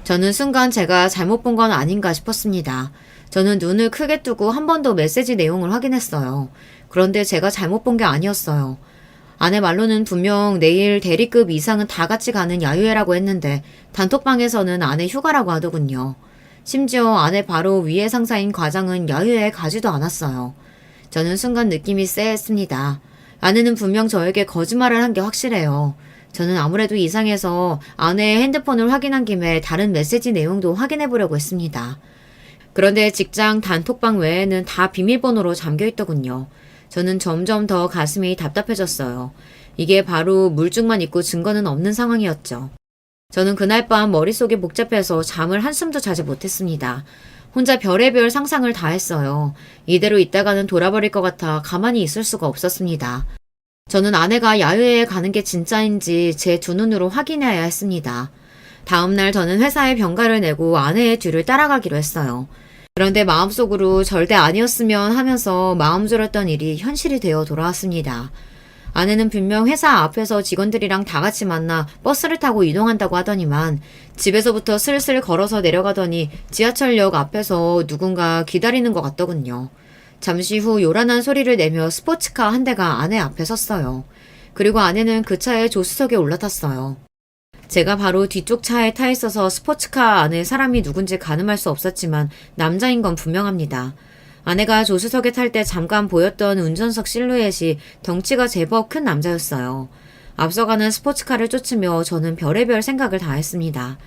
저는 순간 제가 잘못 본 건 아닌가 싶었습니다. 저는 눈을 크게 뜨고 한 번 더 메시지 내용을 확인했어요. 그런데 제가 잘못 본 게 아니었어요. 아내 말로는 분명 내일 대리급 이상은 다 같이 가는 야유회라고 했는데 단톡방에서는 아내 휴가라고 하더군요. 심지어 아내 바로 위에 상사인 과장은 야유회에 가지도 않았어요. 저는 순간 느낌이 쎄했습니다. 아내는 분명 저에게 거짓말을 한 게 확실해요. 저는 아무래도 이상해서 아내의 핸드폰을 확인한 김에 다른 메시지 내용도 확인해 보려고 했습니다. 그런데 직장 단톡방 외에는 다 비밀번호로 잠겨있더군요. 저는 점점 더 가슴이 답답해졌어요. 이게 바로 물증만 있고 증거는 없는 상황이었죠. 저는 그날 밤 머릿속이 복잡해서 잠을 한숨도 자지 못했습니다. 혼자 별의별 상상을 다 했어요. 이대로 있다가는 돌아버릴 것 같아 가만히 있을 수가 없었습니다. 저는 아내가 야유회에 가는 게 진짜인지 제 두 눈으로 확인해야 했습니다. 다음날 저는 회사에 병가를 내고 아내의 뒤를 따라가기로 했어요. 그런데 마음속으로 절대 아니었으면 하면서 마음 졸였던 일이 현실이 되어 돌아왔습니다. 아내는 분명 회사 앞에서 직원들이랑 다 같이 만나 버스를 타고 이동한다고 하더니만 집에서부터 슬슬 걸어서 내려가더니 지하철역 앞에서 누군가 기다리는 것 같더군요. 잠시 후 요란한 소리를 내며 스포츠카 한 대가 아내 앞에 섰어요. 그리고 아내는 그 차의 조수석에 올라탔어요. 제가 바로 뒤쪽 차에 타 있어서 스포츠카 안에 사람이 누군지 가늠할 수 없었지만 남자인 건 분명합니다. 아내가 조수석에 탈 때 잠깐 보였던 운전석 실루엣이 덩치가 제법 큰 남자였어요. 앞서가는 스포츠카를 쫓으며 저는 별의별 생각을 다 했습니다.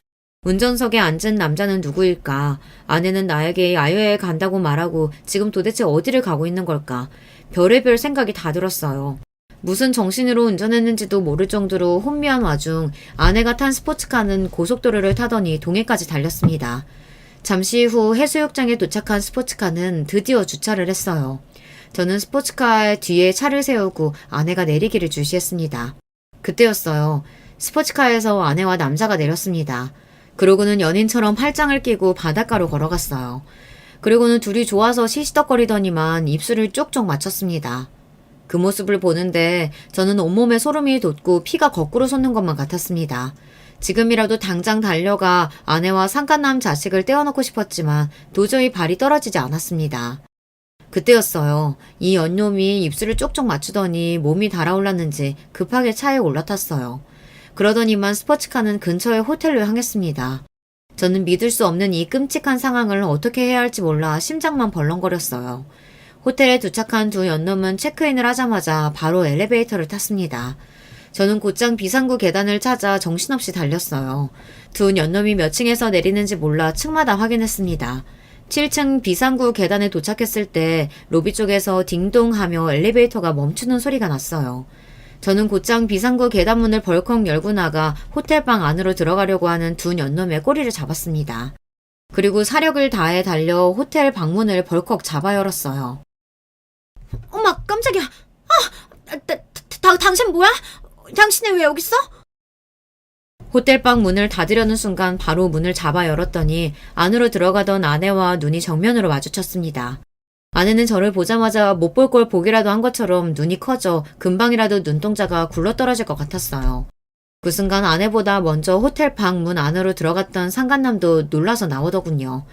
운전석에 앉은 남자는 누구일까? 아내는 나에게 야유회에 간다고 말하고 지금 도대체 어디를 가고 있는 걸까? 별의별 생각이 다 들었어요. 무슨 정신으로 운전했는지도 모를 정도로 혼미한 와중 아내가 탄 스포츠카는 고속도로를 타더니 동해까지 달렸습니다. 잠시 후 해수욕장에 도착한 스포츠카는 드디어 주차를 했어요. 저는 스포츠카 뒤에 차를 세우고 아내가 내리기를 주시했습니다. 그때였어요. 스포츠카에서 아내와 남자가 내렸습니다. 그러고는 연인처럼 팔짱을 끼고 바닷가로 걸어갔어요. 그리고는 둘이 좋아서 시시덕거리더니만 입술을 쪽쪽 맞췄습니다. 그 모습을 보는데 저는 온몸에 소름이 돋고 피가 거꾸로 솟는 것만 같았습니다. 지금이라도 당장 달려가 아내와 상간남 자식을 떼어놓고 싶었지만 도저히 발이 떨어지지 않았습니다. 그때였어요. 이 연놈이 입술을 쪽쪽 맞추더니 몸이 달아올랐는지 급하게 차에 올라탔어요. 그러더니만 스포츠카는 근처의 호텔로 향했습니다. 저는 믿을 수 없는 이 끔찍한 상황을 어떻게 해야 할지 몰라 심장만 벌렁거렸어요. 호텔에 도착한 두 연놈은 체크인을 하자마자 바로 엘리베이터를 탔습니다. 저는 곧장 비상구 계단을 찾아 정신없이 달렸어요. 두 연놈이 몇 층에서 내리는지 몰라 층마다 확인했습니다. 7층 비상구 계단에 도착했을 때 로비 쪽에서 딩동하며 엘리베이터가 멈추는 소리가 났어요. 저는 곧장 비상구 계단문을 벌컥 열고 나가 호텔방 안으로 들어가려고 하는 두 연놈의 꼬리를 잡았습니다. 그리고 사력을 다해 달려 호텔 방문을 벌컥 잡아 열었어요. 엄마, 깜짝이야. 당신 뭐야? 당신이 왜 여기 있어? 호텔방 문을 닫으려는 순간 바로 문을 잡아 열었더니 안으로 들어가던 아내와 눈이 정면으로 마주쳤습니다. 아내는 저를 보자마자 못 볼 걸 보기라도 한 것처럼 눈이 커져 금방이라도 눈동자가 굴러떨어질 것 같았어요. 그 순간 아내보다 먼저 호텔 방 문 안으로 들어갔던 상간남도 놀라서 나오더군요.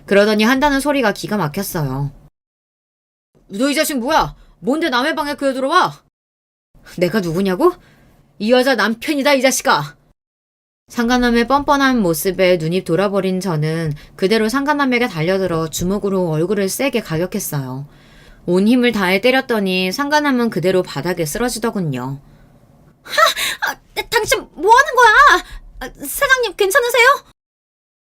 그러더니 한다는 소리가 기가 막혔어요. 너 이 자식 뭐야? 뭔데 남의 방에 그여 들어와? 내가 누구냐고? 이 여자 남편이다 이 자식아. 상간남의 뻔뻔한 모습에 눈이 돌아버린 저는 그대로 상간남에게 달려들어 주먹으로 얼굴을 세게 가격했어요. 온 힘을 다해 때렸더니 상간남은 그대로 바닥에 쓰러지더군요. 당신 뭐 하는 거야? 사장님 괜찮으세요?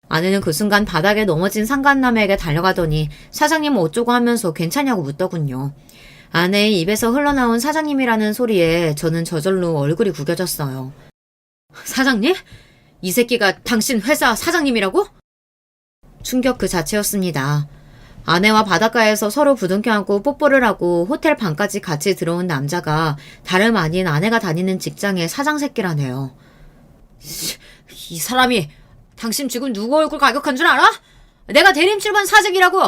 아내는 그 순간 바닥에 넘어진 상간남에게 달려가더니 사장님은 어쩌고 하면서 괜찮냐고 묻더군요. 아내의 입에서 흘러나온 사장님이라는 소리에 저는 저절로 얼굴이 구겨졌어요. 사장님? 이 새끼가 당신 회사 사장님이라고? 충격 그 자체였습니다. 아내와 바닷가에서 서로 부둥켜 안고 뽀뽀를 하고 호텔 방까지 같이 들어온 남자가 다름 아닌 아내가 다니는 직장의 사장 새끼라네요. 이 사람이 당신 지금 누구 얼굴 가격한 줄 알아? 내가 대림출반 사직이라고!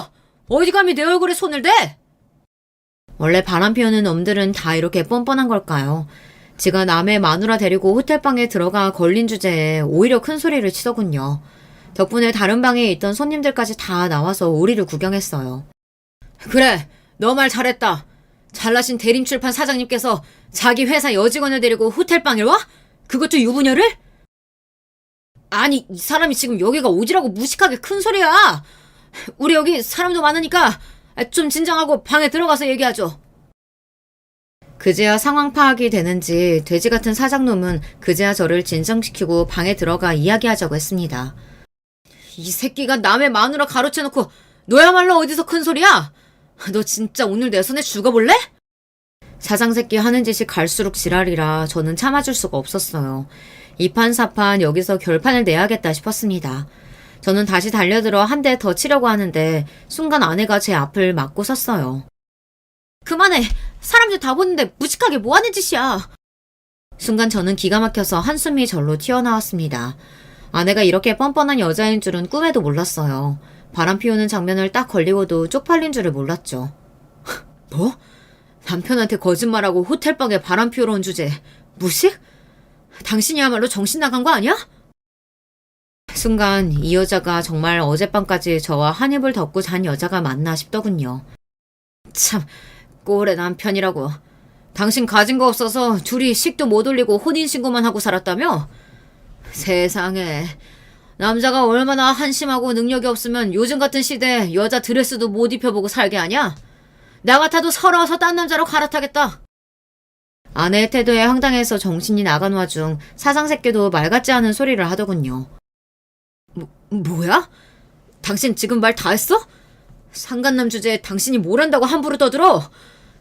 어디 감히 내 얼굴에 손을 대? 원래 바람 피우는 놈들은 다 이렇게 뻔뻔한 걸까요? 지가 남의 마누라 데리고 호텔방에 들어가 걸린 주제에 오히려 큰 소리를 치더군요. 덕분에 다른 방에 있던 손님들까지 다 나와서 우리를 구경했어요. 그래, 너 말 잘했다. 잘나신 대림출판 사장님께서 자기 회사 여직원을 데리고 호텔방에 와? 그것도 유부녀를? 아니, 이 사람이 지금 여기가 오지라고 무식하게 큰 소리야. 우리 여기 사람도 많으니까 좀 진정하고 방에 들어가서 얘기하죠. 그제야 상황 파악이 되는지 돼지 같은 사장놈은 그제야 저를 진정시키고 방에 들어가 이야기하자고 했습니다. 이 새끼가 남의 마누라 가로채놓고 너야말로 어디서 큰 소리야? 너 진짜 오늘 내 손에 죽어볼래? 사장 새끼 하는 짓이 갈수록 지랄이라 저는 참아줄 수가 없었어요. 이판사판 여기서 결판을 내야겠다 싶었습니다. 저는 다시 달려들어 한 대 더 치려고 하는데 순간 아내가 제 앞을 막고 섰어요. 그만해. 사람들 다 보는데 무식하게 뭐 하는 짓이야. 순간 저는 기가 막혀서 한숨이 절로 튀어나왔습니다. 아내가 이렇게 뻔뻔한 여자인 줄은 꿈에도 몰랐어요. 바람 피우는 장면을 딱 걸리고도 쪽팔린 줄을 몰랐죠. 뭐? 남편한테 거짓말하고 호텔방에 바람 피우러 온 주제 무식? 당신이야말로 정신 나간 거 아니야? 순간 이 여자가 정말 어젯밤까지 저와 한 입을 덮고 잔 여자가 맞나 싶더군요. 참, 꼴의 남편이라고. 당신 가진 거 없어서 둘이 식도 못 올리고 혼인신고만 하고 살았다며? 세상에, 남자가 얼마나 한심하고 능력이 없으면 요즘 같은 시대에 여자 드레스도 못 입혀보고 살게 하냐? 나 같아도 서러워서 딴 남자로 갈아타겠다. 아내의 태도에 황당해서 정신이 나간 와중 사장 새끼도 말 같지 않은 소리를 하더군요. 뭐야? 당신 지금 말 다 했어? 상간남 주제에 당신이 뭘 한다고 함부로 떠들어?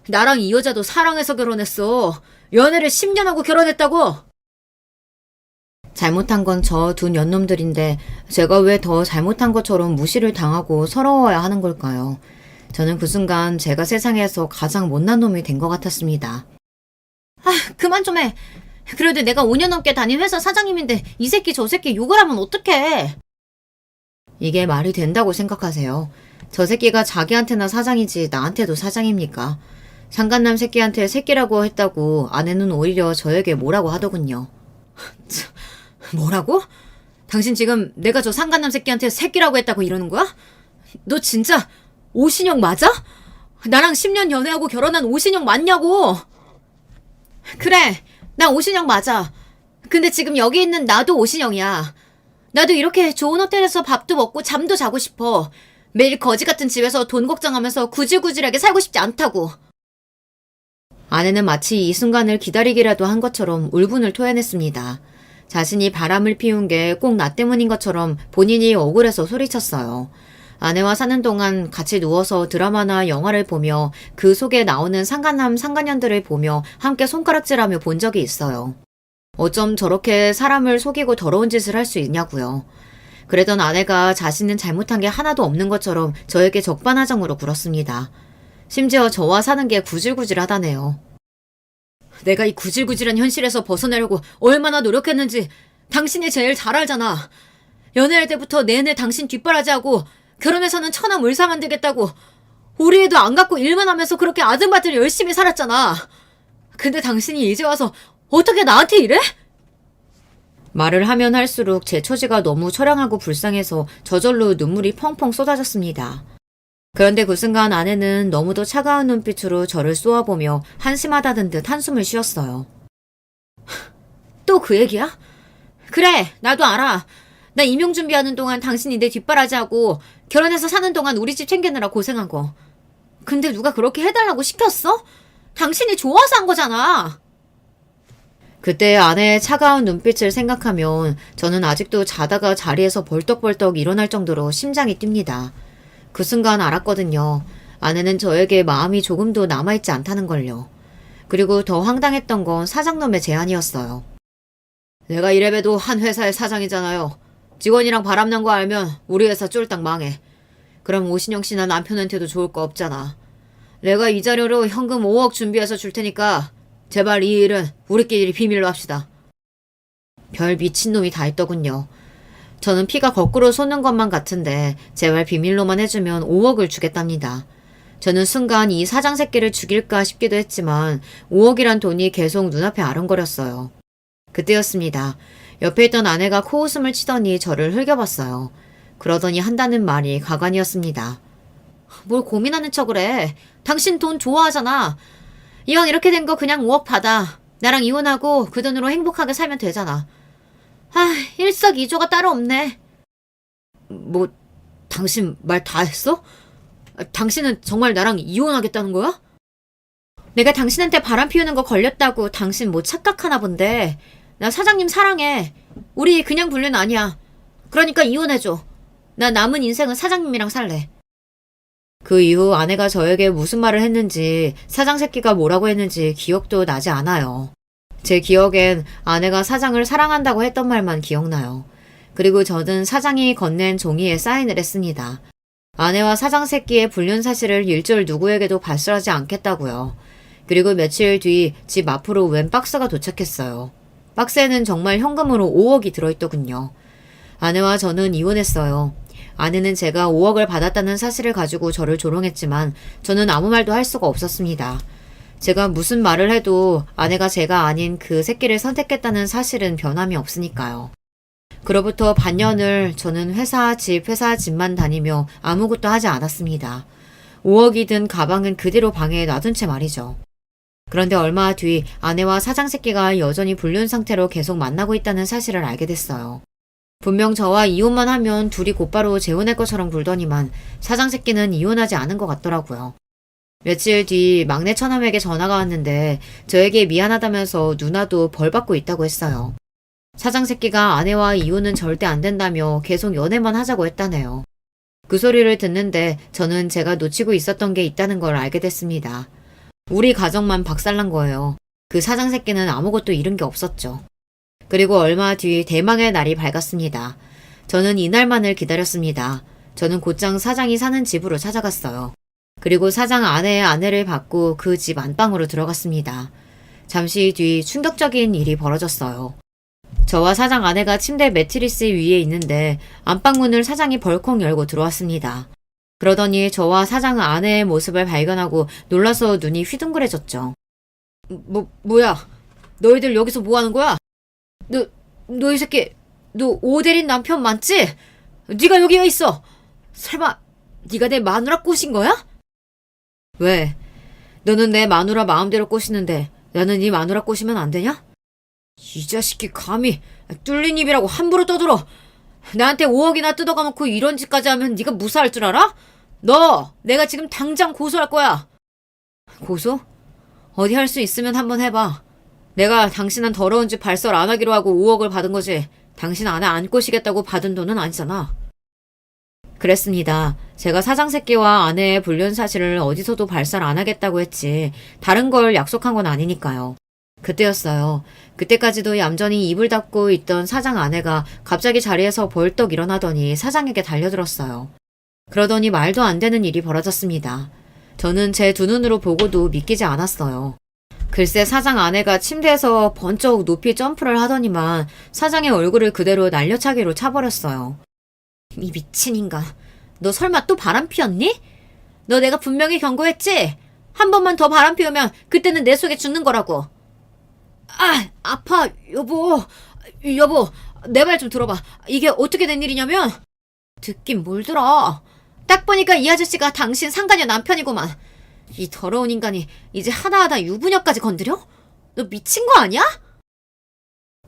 나랑 이 여자도 사랑해서 결혼했어. 연애를 10년 하고 결혼했다고. 잘못한 건 저 두 년놈들인데 제가 왜 더 잘못한 것처럼 무시를 당하고 서러워야 하는 걸까요? 저는 그 순간 제가 세상에서 가장 못난 놈이 된 것 같았습니다. 그만 좀 해. 그래도 내가 5년 넘게 다닌 회사 사장님인데 이 새끼 저 새끼 욕을 하면 어떡해. 이게 말이 된다고 생각하세요? 저 새끼가 자기한테나 사장이지 나한테도 사장입니까? 상간남 새끼한테 새끼라고 했다고 아내는 오히려 저에게 뭐라고 하더군요. 뭐라고? 당신 지금 내가 저 상간남 새끼한테 새끼라고 했다고 이러는 거야? 너 진짜 오신영 맞아? 나랑 10년 연애하고 결혼한 오신영 맞냐고? 그래, 나 오신영 맞아. 근데 지금 여기 있는 나도 오신영이야. 나도 이렇게 좋은 호텔에서 밥도 먹고 잠도 자고 싶어. 매일 거지 같은 집에서 돈 걱정하면서 구질구질하게 살고 싶지 않다고. 아내는 마치 이 순간을 기다리기라도 한 것처럼 울분을 토해냈습니다. 자신이 바람을 피운 게 꼭 나 때문인 것처럼 본인이 억울해서 소리쳤어요. 아내와 사는 동안 같이 누워서 드라마나 영화를 보며 그 속에 나오는 상간남 상간년들을 보며 함께 손가락질하며 본 적이 있어요. 어쩜 저렇게 사람을 속이고 더러운 짓을 할 수 있냐고요. 그러던 아내가 자신은 잘못한 게 하나도 없는 것처럼 저에게 적반하장으로 굴었습니다. 심지어 저와 사는 게 구질구질하다네요. 내가 이 구질구질한 현실에서 벗어나려고 얼마나 노력했는지 당신이 제일 잘 알잖아. 연애할 때부터 내내 당신 뒷바라지하고 결혼해서는 천하물상안 되겠다고 우리 애도 안 갖고 일만 하면서 그렇게 아등바등 열심히 살았잖아. 근데 당신이 이제 와서 어떻게 나한테 이래? 말을 하면 할수록 제 처지가 너무 처량하고 불쌍해서 저절로 눈물이 펑펑 쏟아졌습니다. 그런데 그 순간 아내는 너무도 차가운 눈빛으로 저를 쏘아보며 한심하다는 듯 한숨을 쉬었어요. 또 그 얘기야? 그래, 나도 알아. 나 임용 준비하는 동안 당신이 내 뒷바라지하고 결혼해서 사는 동안 우리 집 챙기느라 고생한 거. 근데 누가 그렇게 해달라고 시켰어? 당신이 좋아서 한 거잖아. 그때 아내의 차가운 눈빛을 생각하면 저는 아직도 자다가 자리에서 벌떡벌떡 일어날 정도로 심장이 뜁니다. 그 순간 알았거든요. 아내는 저에게 마음이 조금도 남아있지 않다는 걸요. 그리고 더 황당했던 건 사장놈의 제안이었어요. 내가 이래봬도 한 회사의 사장이잖아요. 직원이랑 바람난 거 알면 우리 회사 쫄딱 망해. 그럼 오신영 씨나 남편한테도 좋을 거 없잖아. 내가 이 자료로 현금 5억 준비해서 줄 테니까 제발 이 일은 우리끼리 비밀로 합시다. 별 미친놈이 다 있더군요. 저는 피가 거꾸로 솟는 것만 같은데 제발 비밀로만 해주면 5억을 주겠답니다. 저는 순간 이 사장 새끼를 죽일까 싶기도 했지만 5억이란 돈이 계속 눈앞에 아른거렸어요. 그때였습니다. 옆에 있던 아내가 코웃음을 치더니 저를 흘겨봤어요. 그러더니 한다는 말이 가관이었습니다. 뭘 고민하는 척을 해. 당신 돈 좋아하잖아. 이왕 이렇게 된 거 그냥 5억 받아. 나랑 이혼하고 그 돈으로 행복하게 살면 되잖아. 일석이조가 따로 없네. 뭐, 당신 말 다 했어? 당신은 정말 나랑 이혼하겠다는 거야? 내가 당신한테 바람 피우는 거 걸렸다고 당신 뭐 착각하나 본데. 나 사장님 사랑해. 우리 그냥 불륜 아니야. 그러니까 이혼해줘. 나 남은 인생은 사장님이랑 살래. 그 이후 아내가 저에게 무슨 말을 했는지 사장 새끼가 뭐라고 했는지 기억도 나지 않아요. 제 기억엔 아내가 사장을 사랑한다고 했던 말만 기억나요. 그리고 저는 사장이 건넨 종이에 사인을 했습니다. 아내와 사장 새끼의 불륜 사실을 일절 누구에게도 발설하지 않겠다고요. 그리고 며칠 뒤 집 앞으로 웬 박스가 도착했어요. 박스에는 정말 현금으로 5억이 들어있더군요. 아내와 저는 이혼했어요. 아내는 제가 5억을 받았다는 사실을 가지고 저를 조롱했지만 저는 아무 말도 할 수가 없었습니다. 제가 무슨 말을 해도 아내가 제가 아닌 그 새끼를 선택했다는 사실은 변함이 없으니까요. 그로부터 반년을 저는 회사 집만 다니며 아무것도 하지 않았습니다. 5억이 든 가방은 그대로 방에 놔둔 채 말이죠. 그런데 얼마 뒤 아내와 사장 새끼가 여전히 불륜 상태로 계속 만나고 있다는 사실을 알게 됐어요. 분명 저와 이혼만 하면 둘이 곧바로 재혼할 것처럼 굴더니만 사장 새끼는 이혼하지 않은 것 같더라고요. 며칠 뒤 막내 처남에게 전화가 왔는데 저에게 미안하다면서 누나도 벌 받고 있다고 했어요. 사장 새끼가 아내와 이혼은 절대 안 된다며 계속 연애만 하자고 했다네요. 그 소리를 듣는데 저는 제가 놓치고 있었던 게 있다는 걸 알게 됐습니다. 우리 가정만 박살난 거예요. 그 사장 새끼는 아무것도 잃은 게 없었죠. 그리고 얼마 뒤 대망의 날이 밝았습니다. 저는 이날만을 기다렸습니다. 저는 곧장 사장이 사는 집으로 찾아갔어요. 그리고 사장 아내의 아내를 받고 그 집 안방으로 들어갔습니다. 잠시 뒤 충격적인 일이 벌어졌어요. 저와 사장 아내가 침대 매트리스 위에 있는데 안방문을 사장이 벌컥 열고 들어왔습니다. 그러더니 저와 사장 아내의 모습을 발견하고 놀라서 눈이 휘둥그레졌죠. 뭐야? 너희들 여기서 뭐 하는 거야? 너 이 새끼, 너 오대린 남편 맞지? 네가 여기 왜 있어? 설마 네가 내 마누라 꼬신 거야? 왜? 너는 내 마누라 마음대로 꼬시는데 나는 네 마누라 꼬시면 안 되냐? 이 자식이 감히 뚫린 입이라고 함부로 떠들어. 나한테 5억이나 뜯어가놓고 이런 짓까지 하면 네가 무사할 줄 알아? 너 내가 지금 당장 고소할 거야. 고소? 어디 할 수 있으면 한번 해봐. 내가 당신한 더러운 짓 발설 안 하기로 하고 5억을 받은 거지. 당신 아내 안 꼬시겠다고 받은 돈은 아니잖아. 그랬습니다. 제가 사장 새끼와 아내의 불륜 사실을 어디서도 발설 안 하겠다고 했지. 다른 걸 약속한 건 아니니까요. 그때였어요. 그때까지도 얌전히 입을 닫고 있던 사장 아내가 갑자기 자리에서 벌떡 일어나더니 사장에게 달려들었어요. 그러더니 말도 안 되는 일이 벌어졌습니다. 저는 제 두 눈으로 보고도 믿기지 않았어요. 글쎄 사장 아내가 침대에서 번쩍 높이 점프를 하더니만 사장의 얼굴을 그대로 날려차기로 차버렸어요. 이 미친 인간. 너 설마 또 바람 피웠니? 너 내가 분명히 경고했지? 한 번만 더 바람 피우면 그때는 내 속에 죽는 거라고. 아, 아파, 여보. 여보, 내 말 좀 들어봐. 이게 어떻게 된 일이냐면 듣긴 뭘 들어. 딱 보니까 이 아저씨가 당신 상간녀 남편이구만. 이 더러운 인간이 이제 하나하나 유부녀까지 건드려? 너 미친 거 아니야?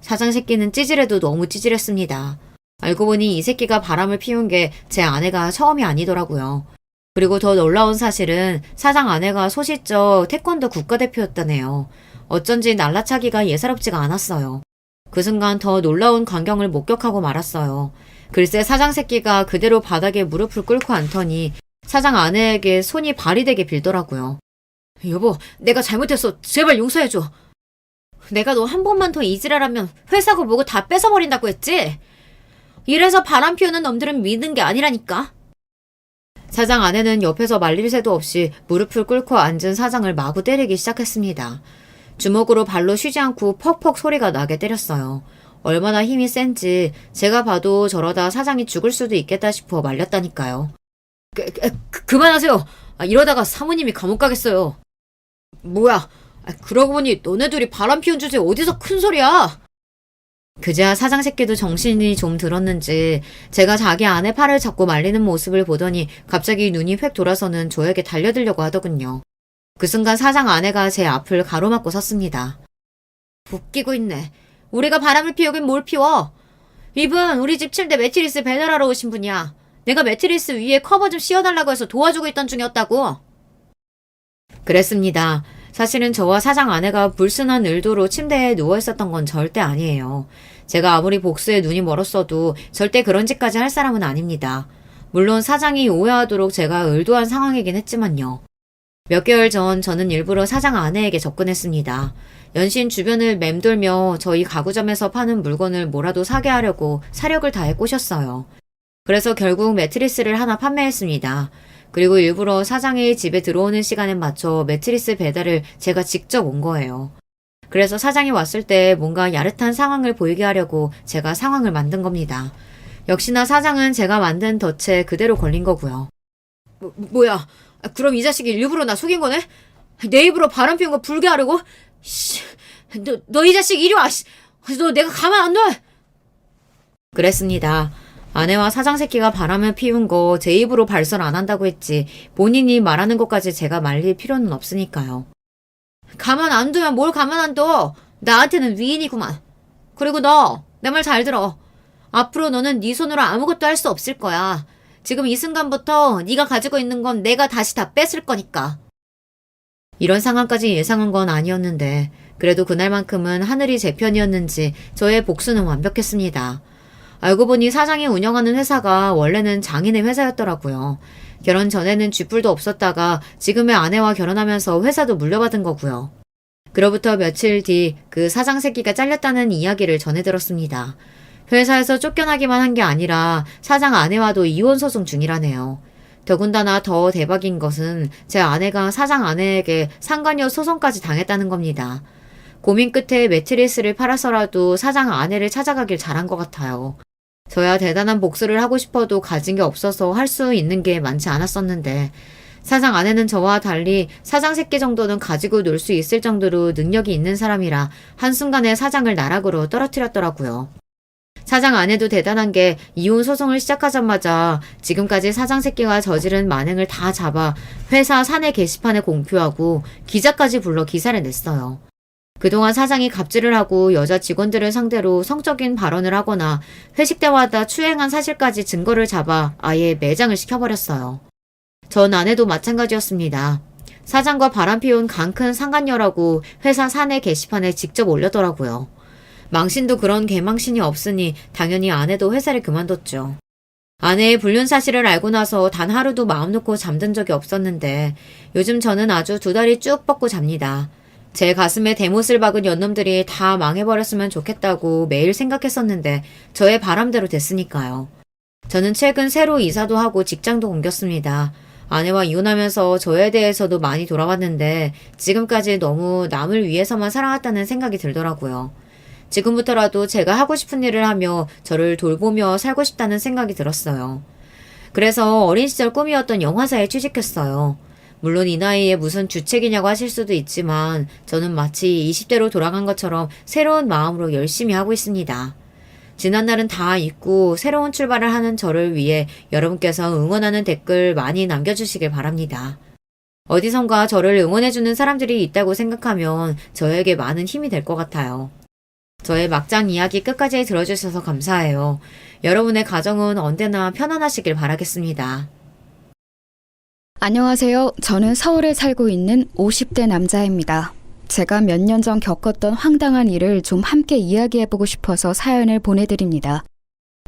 사장 새끼는 찌질해도 너무 찌질했습니다. 알고 보니 이 새끼가 바람을 피운 게 제 아내가 처음이 아니더라고요. 그리고 더 놀라운 사실은 사장 아내가 소시적 태권도 국가대표였다네요. 어쩐지 날라차기가 예사롭지가 않았어요. 그 순간 더 놀라운 광경을 목격하고 말았어요. 글쎄 사장 새끼가 그대로 바닥에 무릎을 꿇고 앉더니 사장 아내에게 손이 발이 되게 빌더라고요. 여보, 내가 잘못했어. 제발 용서해줘. 내가 너 한 번만 더 이지랄하면 회사고 뭐고 다 뺏어버린다고 했지? 이래서 바람 피우는 놈들은 믿는 게 아니라니까. 사장 아내는 옆에서 말릴 새도 없이 무릎을 꿇고 앉은 사장을 마구 때리기 시작했습니다. 주먹으로 발로 쉬지 않고 퍽퍽 소리가 나게 때렸어요. 얼마나 힘이 센지 제가 봐도 저러다 사장이 죽을 수도 있겠다 싶어 말렸다니까요. 그만하세요. 이러다가 사모님이 감옥 가겠어요. 뭐야? 그러고 보니 너네 둘이 바람 피운 주제에 어디서 큰 소리야? 그제야 사장 새끼도 정신이 좀 들었는지 제가 자기 아내 팔을 잡고 말리는 모습을 보더니 갑자기 눈이 획 돌아서는 저에게 달려들려고 하더군요. 그 순간 사장 아내가 제 앞을 가로막고 섰습니다. 웃기고 있네. 우리가 바람을 피우긴 뭘 피워. 이분 우리 집 침대 매트리스 배달하러 오신 분이야. 내가 매트리스 위에 커버 좀 씌워달라고 해서 도와주고 있던 중이었다고. 그랬습니다. 사실은 저와 사장 아내가 불순한 의도로 침대에 누워있었던 건 절대 아니에요. 제가 아무리 복수에 눈이 멀었어도 절대 그런 짓까지 할 사람은 아닙니다. 물론 사장이 오해하도록 제가 의도한 상황이긴 했지만요. 몇 개월 전 저는 일부러 사장 아내에게 접근했습니다. 연신 주변을 맴돌며 저희 가구점에서 파는 물건을 뭐라도 사게 하려고 사력을 다해 꼬셨어요. 그래서 결국 매트리스를 하나 판매했습니다. 그리고 일부러 사장이 집에 들어오는 시간에 맞춰 매트리스 배달을 제가 직접 온 거예요. 그래서 사장이 왔을 때 뭔가 야릇한 상황을 보이게 하려고 제가 상황을 만든 겁니다. 역시나 사장은 제가 만든 덫에 그대로 걸린 거고요. 뭐야? 그럼 이 자식이 일부러 나 속인 거네? 내 입으로 바람 피운 거 불게 하려고? 너 이 자식 이리 와! 너 내가 가만 안 둬! 그랬습니다. 아내와 사장 새끼가 바람을 피운 거 제 입으로 발설 안 한다고 했지 본인이 말하는 것까지 제가 말릴 필요는 없으니까요. 가만 안 두면 뭘 가만 안 둬. 나한테는 위인이구만. 그리고 너 내 말 잘 들어. 앞으로 너는 네 손으로 아무것도 할 수 없을 거야. 지금 이 순간부터 네가 가지고 있는 건 내가 다시 다 뺏을 거니까. 이런 상황까지 예상한 건 아니었는데 그래도 그날만큼은 하늘이 제 편이었는지 저의 복수는 완벽했습니다. 알고 보니 사장이 운영하는 회사가 원래는 장인의 회사였더라고요. 결혼 전에는 쥐뿔도 없었다가 지금의 아내와 결혼하면서 회사도 물려받은 거고요. 그로부터 며칠 뒤 그 사장 새끼가 잘렸다는 이야기를 전해 들었습니다. 회사에서 쫓겨나기만 한 게 아니라 사장 아내와도 이혼 소송 중이라네요. 더군다나 더 대박인 것은 제 아내가 사장 아내에게 상간녀 소송까지 당했다는 겁니다. 고민 끝에 매트리스를 팔아서라도 사장 아내를 찾아가길 잘한 것 같아요. 저야 대단한 복수를 하고 싶어도 가진 게 없어서 할 수 있는 게 많지 않았었는데 사장 아내는 저와 달리 사장 새끼 정도는 가지고 놀 수 있을 정도로 능력이 있는 사람이라 한순간에 사장을 나락으로 떨어뜨렸더라고요. 사장 아내도 대단한 게 이혼 소송을 시작하자마자 지금까지 사장 새끼가 저지른 만행을 다 잡아 회사 사내 게시판에 공표하고 기자까지 불러 기사를 냈어요. 그동안 사장이 갑질을 하고 여자 직원들을 상대로 성적인 발언을 하거나 회식 때마다 추행한 사실까지 증거를 잡아 아예 매장을 시켜버렸어요. 전 아내도 마찬가지였습니다. 사장과 바람 피운 강큰 상간녀라고 회사 사내 게시판에 직접 올렸더라고요. 망신도 그런 개망신이 없으니 당연히 아내도 회사를 그만뒀죠. 아내의 불륜 사실을 알고 나서 단 하루도 마음 놓고 잠든 적이 없었는데 요즘 저는 아주 두 다리 쭉 뻗고 잡니다. 제 가슴에 대못을 박은 연놈들이 다 망해버렸으면 좋겠다고 매일 생각했었는데 저의 바람대로 됐으니까요. 저는 최근 새로 이사도 하고 직장도 옮겼습니다. 아내와 이혼하면서 저에 대해서도 많이 돌아봤는데 지금까지 너무 남을 위해서만 살아왔다는 생각이 들더라고요. 지금부터라도 제가 하고 싶은 일을 하며 저를 돌보며 살고 싶다는 생각이 들었어요. 그래서 어린 시절 꿈이었던 영화사에 취직했어요. 물론 이 나이에 무슨 주책이냐고 하실 수도 있지만 저는 마치 20대로 돌아간 것처럼 새로운 마음으로 열심히 하고 있습니다. 지난날은 다 잊고 새로운 출발을 하는 저를 위해 여러분께서 응원하는 댓글 많이 남겨주시길 바랍니다. 어디선가 저를 응원해주는 사람들이 있다고 생각하면 저에게 많은 힘이 될 것 같아요. 저의 막장 이야기 끝까지 들어주셔서 감사해요. 여러분의 가정은 언제나 편안하시길 바라겠습니다. 안녕하세요. 저는 서울에 살고 있는 50대 남자입니다. 제가 몇 년 전 겪었던 황당한 일을 좀 함께 이야기해보고 싶어서 사연을 보내드립니다.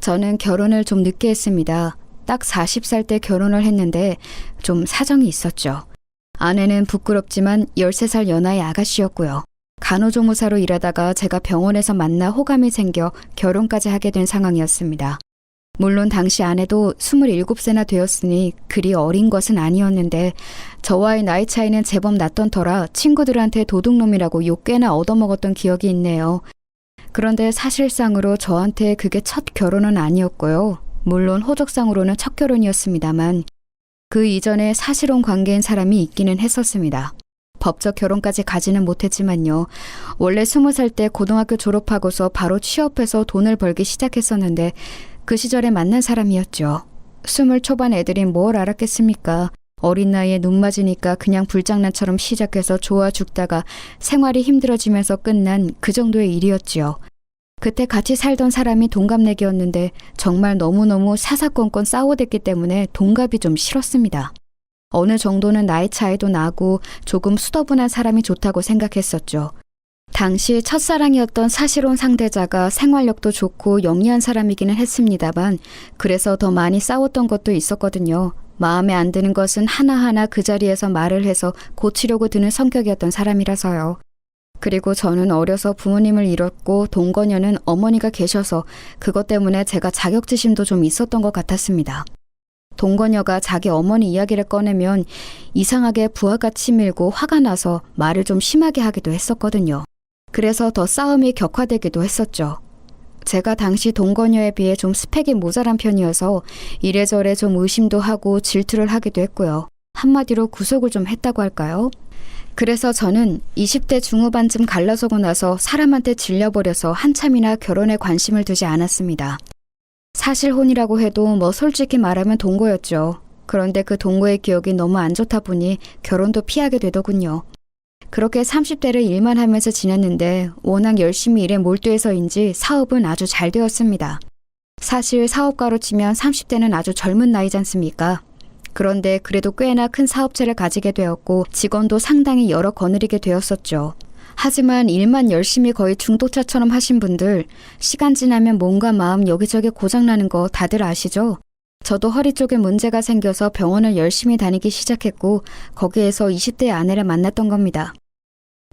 저는 결혼을 좀 늦게 했습니다. 딱 40살 때 결혼을 했는데 좀 사정이 있었죠. 아내는 부끄럽지만 13살 연하의 아가씨였고요. 간호조무사로 일하다가 제가 병원에서 만나 호감이 생겨 결혼까지 하게 된 상황이었습니다. 물론 당시 아내도 27세나 되었으니 그리 어린 것은 아니었는데 저와의 나이 차이는 제법 났던 터라 친구들한테 도둑놈이라고 욕 꽤나 얻어먹었던 기억이 있네요. 그런데 사실상으로 저한테 그게 첫 결혼은 아니었고요. 물론 호적상으로는 첫 결혼이었습니다만 그 이전에 사실혼 관계인 사람이 있기는 했었습니다. 법적 결혼까지 가지는 못했지만요. 원래 20살 때 고등학교 졸업하고서 바로 취업해서 돈을 벌기 시작했었는데 그 시절에 만난 사람이었죠. 20 초반 애들이 뭘 알았겠습니까? 어린 나이에 눈 맞으니까 그냥 불장난처럼 시작해서 좋아 죽다가 생활이 힘들어지면서 끝난 그 정도의 일이었지요. 그때 같이 살던 사람이 동갑내기였는데 정말 너무너무 사사건건 싸워댔기 때문에 동갑이 좀 싫었습니다. 어느 정도는 나이 차이도 나고 조금 수더분한 사람이 좋다고 생각했었죠. 당시 첫사랑이었던 사실혼 상대자가 생활력도 좋고 영리한 사람이기는 했습니다만 그래서 더 많이 싸웠던 것도 있었거든요. 마음에 안 드는 것은 하나하나 그 자리에서 말을 해서 고치려고 드는 성격이었던 사람이라서요. 그리고 저는 어려서 부모님을 잃었고 동거녀는 어머니가 계셔서 그것 때문에 제가 자격지심도 좀 있었던 것 같았습니다. 동거녀가 자기 어머니 이야기를 꺼내면 이상하게 부하가 치밀고 화가 나서 말을 좀 심하게 하기도 했었거든요. 그래서 더 싸움이 격화되기도 했었죠. 제가 당시 동거녀에 비해 좀 스펙이 모자란 편이어서 이래저래 좀 의심도 하고 질투를 하기도 했고요. 한마디로 구속을 좀 했다고 할까요? 그래서 저는 20대 중후반쯤 갈라서고 나서 사람한테 질려버려서 한참이나 결혼에 관심을 두지 않았습니다. 사실혼이라고 해도 뭐 솔직히 말하면 동거였죠. 그런데 그 동거의 기억이 너무 안 좋다 보니 결혼도 피하게 되더군요. 그렇게 30대를 일만 하면서 지냈는데 워낙 열심히 일에 몰두해서인지 사업은 아주 잘 되었습니다. 사실 사업가로 치면 30대는 아주 젊은 나이지 않습니까? 그런데 그래도 꽤나 큰 사업체를 가지게 되었고 직원도 상당히 여러 거느리게 되었었죠. 하지만 일만 열심히 거의 중도차처럼 하신 분들 시간 지나면 몸과 마음 여기저기 고장나는 거 다들 아시죠? 저도 허리 쪽에 문제가 생겨서 병원을 열심히 다니기 시작했고 거기에서 20대 아내를 만났던 겁니다.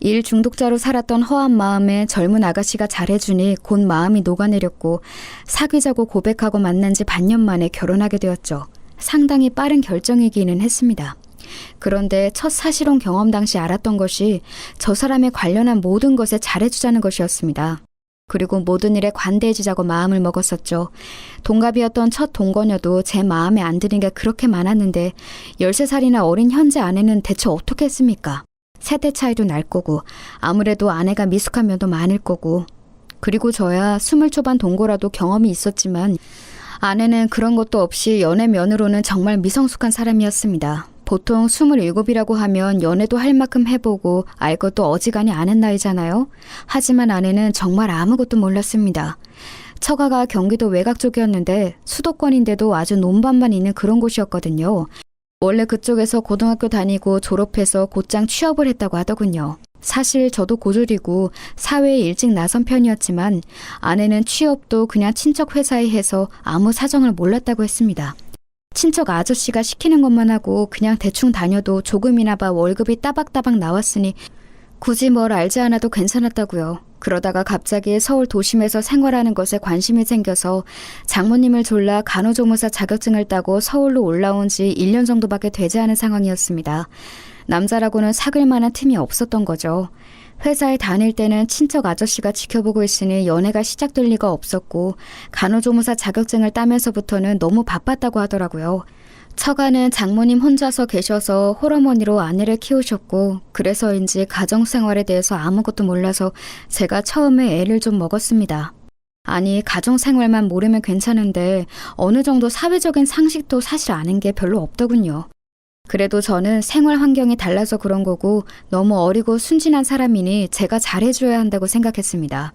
일 중독자로 살았던 허한 마음에 젊은 아가씨가 잘해주니 곧 마음이 녹아내렸고 사귀자고 고백하고 만난 지 반년 만에 결혼하게 되었죠. 상당히 빠른 결정이기는 했습니다. 그런데 첫 사실혼 경험 당시 알았던 것이 저 사람에 관련한 모든 것에 잘해주자는 것이었습니다. 그리고 모든 일에 관대해지자고 마음을 먹었었죠. 동갑이었던 첫 동거녀도 제 마음에 안 드는 게 그렇게 많았는데 13살이나 어린 현재 아내는 대체 어떻게 했습니까? 세대 차이도 날 거고 아무래도 아내가 미숙한 면도 많을 거고 그리고 저야 20 초반 동거라도 경험이 있었지만 아내는 그런 것도 없이 연애 면으로는 정말 미성숙한 사람이었습니다. 보통 27이라고 하면 연애도 할 만큼 해보고 알 것도 어지간히 아는 나이잖아요. 하지만 아내는 정말 아무것도 몰랐습니다. 처가가 경기도 외곽 쪽이었는데 수도권인데도 아주 논밭만 있는 그런 곳이었거든요. 원래 그쪽에서 고등학교 다니고 졸업해서 곧장 취업을 했다고 하더군요. 사실 저도 고졸이고 사회에 일찍 나선 편이었지만 아내는 취업도 그냥 친척 회사에 해서 아무 사정을 몰랐다고 했습니다. 친척 아저씨가 시키는 것만 하고 그냥 대충 다녀도 조금이나 봐 월급이 따박따박 나왔으니 굳이 뭘 알지 않아도 괜찮았다고요. 그러다가 갑자기 서울 도심에서 생활하는 것에 관심이 생겨서 장모님을 졸라 간호조무사 자격증을 따고 서울로 올라온 지 1년 정도밖에 되지 않은 상황이었습니다. 남자라고는 사귈 만한 틈이 없었던 거죠. 회사에 다닐 때는 친척 아저씨가 지켜보고 있으니 연애가 시작될 리가 없었고 간호조무사 자격증을 따면서부터는 너무 바빴다고 하더라고요. 처가는 장모님 혼자서 계셔서 홀어머니로 아내를 키우셨고 그래서인지 가정생활에 대해서 아무것도 몰라서 제가 처음에 애를 좀 먹었습니다. 아니 가정생활만 모르면 괜찮은데 어느 정도 사회적인 상식도 사실 아는 게 별로 없더군요. 그래도 저는 생활 환경이 달라서 그런 거고 너무 어리고 순진한 사람이니 제가 잘해줘야 한다고 생각했습니다.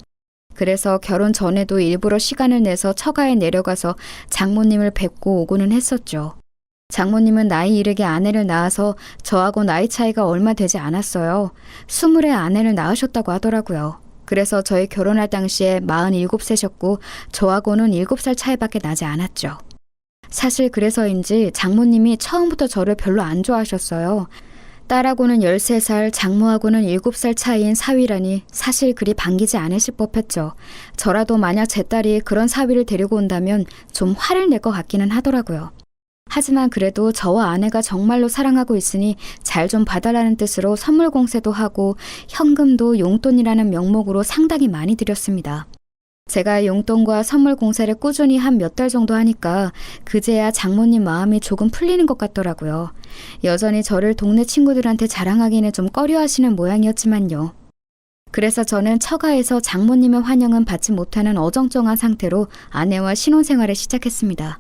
그래서 결혼 전에도 일부러 시간을 내서 처가에 내려가서 장모님을 뵙고 오고는 했었죠. 장모님은 나이 이르게 아내를 낳아서 저하고 나이 차이가 얼마 되지 않았어요. 20에 아내를 낳으셨다고 하더라고요. 그래서 저희 결혼할 당시에 47세셨고 저하고는 7살 차이밖에 나지 않았죠. 사실 그래서인지 장모님이 처음부터 저를 별로 안 좋아하셨어요. 딸하고는 13살, 장모하고는 7살 차이인 사위라니 사실 그리 반기지 않으실 법했죠. 저라도 만약 제 딸이 그런 사위를 데리고 온다면 좀 화를 낼 것 같기는 하더라고요. 하지만 그래도 저와 아내가 정말로 사랑하고 있으니 잘 좀 봐달라는 뜻으로 선물 공세도 하고 현금도 용돈이라는 명목으로 상당히 많이 드렸습니다. 제가 용돈과 선물 공세를 꾸준히 한 몇 달 정도 하니까 그제야 장모님 마음이 조금 풀리는 것 같더라고요. 여전히 저를 동네 친구들한테 자랑하기는 좀 꺼려하시는 모양이었지만요. 그래서 저는 처가에서 장모님의 환영은 받지 못하는 어정쩡한 상태로 아내와 신혼생활을 시작했습니다.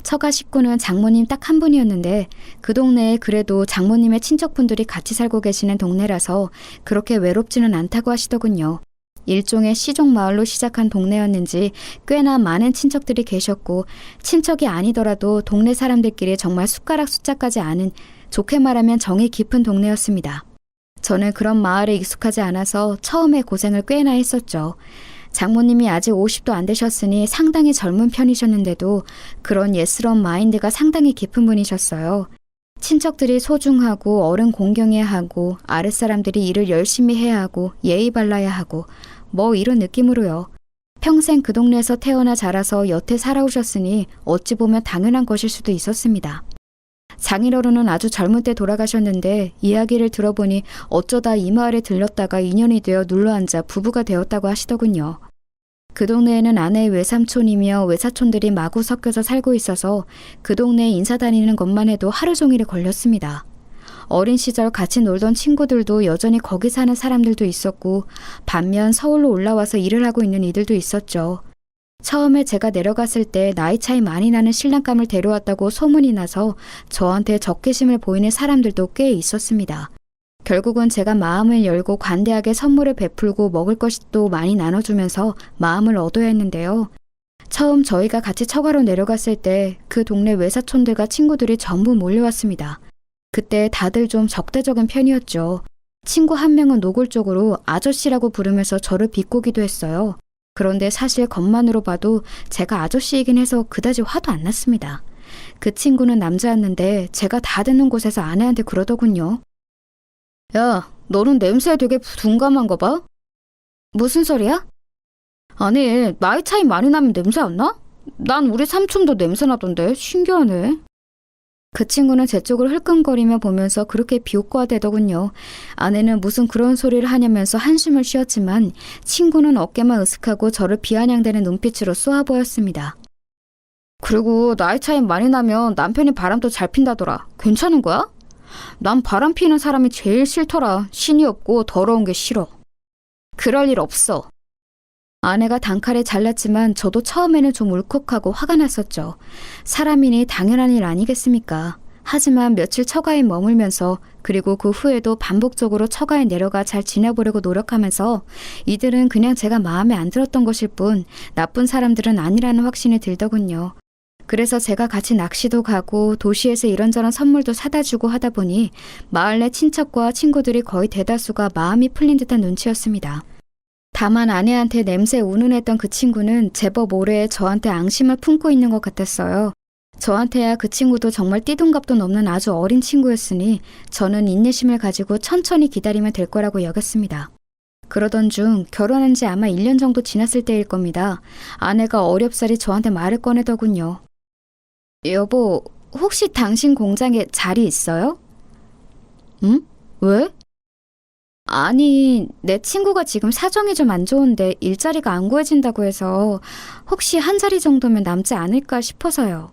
처가 식구는 장모님 딱 한 분이었는데 그 동네에 그래도 장모님의 친척분들이 같이 살고 계시는 동네라서 그렇게 외롭지는 않다고 하시더군요. 일종의 시종마을로 시작한 동네였는지 꽤나 많은 친척들이 계셨고 친척이 아니더라도 동네 사람들끼리 정말 숟가락 숫자까지 아는 좋게 말하면 정이 깊은 동네였습니다. 저는 그런 마을에 익숙하지 않아서 처음에 고생을 꽤나 했었죠. 장모님이 아직 50도 안 되셨으니 상당히 젊은 편이셨는데도 그런 예스러운 마인드가 상당히 깊은 분이셨어요. 친척들이 소중하고 어른 공경해야 하고 아랫사람들이 일을 열심히 해야 하고 예의 발라야 하고 뭐 이런 느낌으로요. 평생 그 동네에서 태어나 자라서 여태 살아오셨으니 어찌 보면 당연한 것일 수도 있었습니다. 장인어른은 아주 젊은 때 돌아가셨는데 이야기를 들어보니 어쩌다 이 마을에 들렀다가 인연이 되어 눌러앉아 부부가 되었다고 하시더군요. 그 동네에는 아내의 외삼촌이며 외사촌들이 마구 섞여서 살고 있어서 그 동네에 인사 다니는 것만 해도 하루 종일이 걸렸습니다. 어린 시절 같이 놀던 친구들도 여전히 거기 사는 사람들도 있었고 반면 서울로 올라와서 일을 하고 있는 이들도 있었죠. 처음에 제가 내려갔을 때 나이 차이 많이 나는 신랑감을 데려왔다고 소문이 나서 저한테 적개심을 보이는 사람들도 꽤 있었습니다. 결국은 제가 마음을 열고 관대하게 선물을 베풀고 먹을 것도 많이 나눠주면서 마음을 얻어야 했는데요. 처음 저희가 같이 처가로 내려갔을 때 그 동네 외사촌들과 친구들이 전부 몰려왔습니다. 그때 다들 좀 적대적인 편이었죠. 친구 한 명은 노골적으로 아저씨라고 부르면서 저를 비꼬기도 했어요. 그런데 사실 겉만으로 봐도 제가 아저씨이긴 해서 그다지 화도 안 났습니다. 그 친구는 남자였는데 제가 다 듣는 곳에서 아내한테 그러더군요. 야, 너는 냄새에 되게 둔감한 거 봐? 무슨 소리야? 아니, 나이 차이 많이 나면 냄새 안 나? 난 우리 삼촌도 냄새 나던데 신기하네. 그 친구는 제 쪽을 흘끔거리며 보면서 그렇게 비웃고하대더군요. 아내는 무슨 그런 소리를 하냐면서 한숨을 쉬었지만 친구는 어깨만 으쓱하고 저를 비아냥대는 눈빛으로 쏘아 보였습니다. 그리고 나이 차이 많이 나면 남편이 바람도 잘 핀다더라. 괜찮은 거야? 난 바람 피는 사람이 제일 싫더라. 신이 없고 더러운 게 싫어. 그럴 일 없어. 아내가 단칼에 잘랐지만 저도 처음에는 좀 울컥하고 화가 났었죠. 사람이니 당연한 일 아니겠습니까? 하지만 며칠 처가에 머물면서 그리고 그 후에도 반복적으로 처가에 내려가 잘 지내보려고 노력하면서 이들은 그냥 제가 마음에 안 들었던 것일 뿐 나쁜 사람들은 아니라는 확신이 들더군요. 그래서 제가 같이 낚시도 가고 도시에서 이런저런 선물도 사다 주고 하다 보니 마을 내 친척과 친구들이 거의 대다수가 마음이 풀린 듯한 눈치였습니다. 다만 아내한테 냄새 운운했던 그 친구는 제법 오래 저한테 앙심을 품고 있는 것 같았어요. 저한테야 그 친구도 정말 띠동갑도 넘는 아주 어린 친구였으니 저는 인내심을 가지고 천천히 기다리면 될 거라고 여겼습니다. 그러던 중 결혼한 지 아마 1년 정도 지났을 때일 겁니다. 아내가 어렵사리 저한테 말을 꺼내더군요. 여보, 혹시 당신 공장에 자리 있어요? 응? 왜? 아니, 내 친구가 지금 사정이 좀 안 좋은데 일자리가 안 구해진다고 해서 혹시 한 자리 정도면 남지 않을까 싶어서요.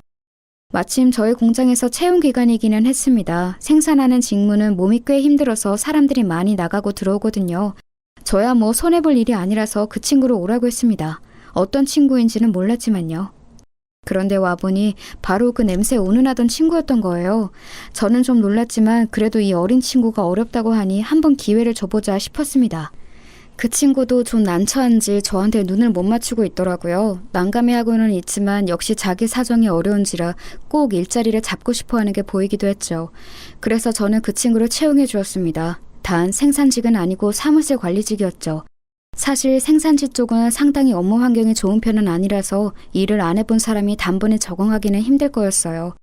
마침 저희 공장에서 채용 기간이기는 했습니다. 생산하는 직무는 몸이 꽤 힘들어서 사람들이 많이 나가고 들어오거든요. 저야 뭐 손해볼 일이 아니라서 그 친구를 오라고 했습니다. 어떤 친구인지는 몰랐지만요. 그런데 와보니 바로 그 냄새 운운하던 친구였던 거예요. 저는 좀 놀랐지만 그래도 이 어린 친구가 어렵다고 하니 한번 기회를 줘보자 싶었습니다. 그 친구도 좀 난처한지 저한테 눈을 못 맞추고 있더라고요. 난감해하고는 있지만 역시 자기 사정이 어려운지라 꼭 일자리를 잡고 싶어하는 게 보이기도 했죠. 그래서 저는 그 친구를 채용해 주었습니다. 단 생산직은 아니고 사무실 관리직이었죠. 사실 생산지 쪽은 상당히 업무 환경이 좋은 편은 아니라서 일을 안 해본 사람이 단번에 적응하기는 힘들 거였어요.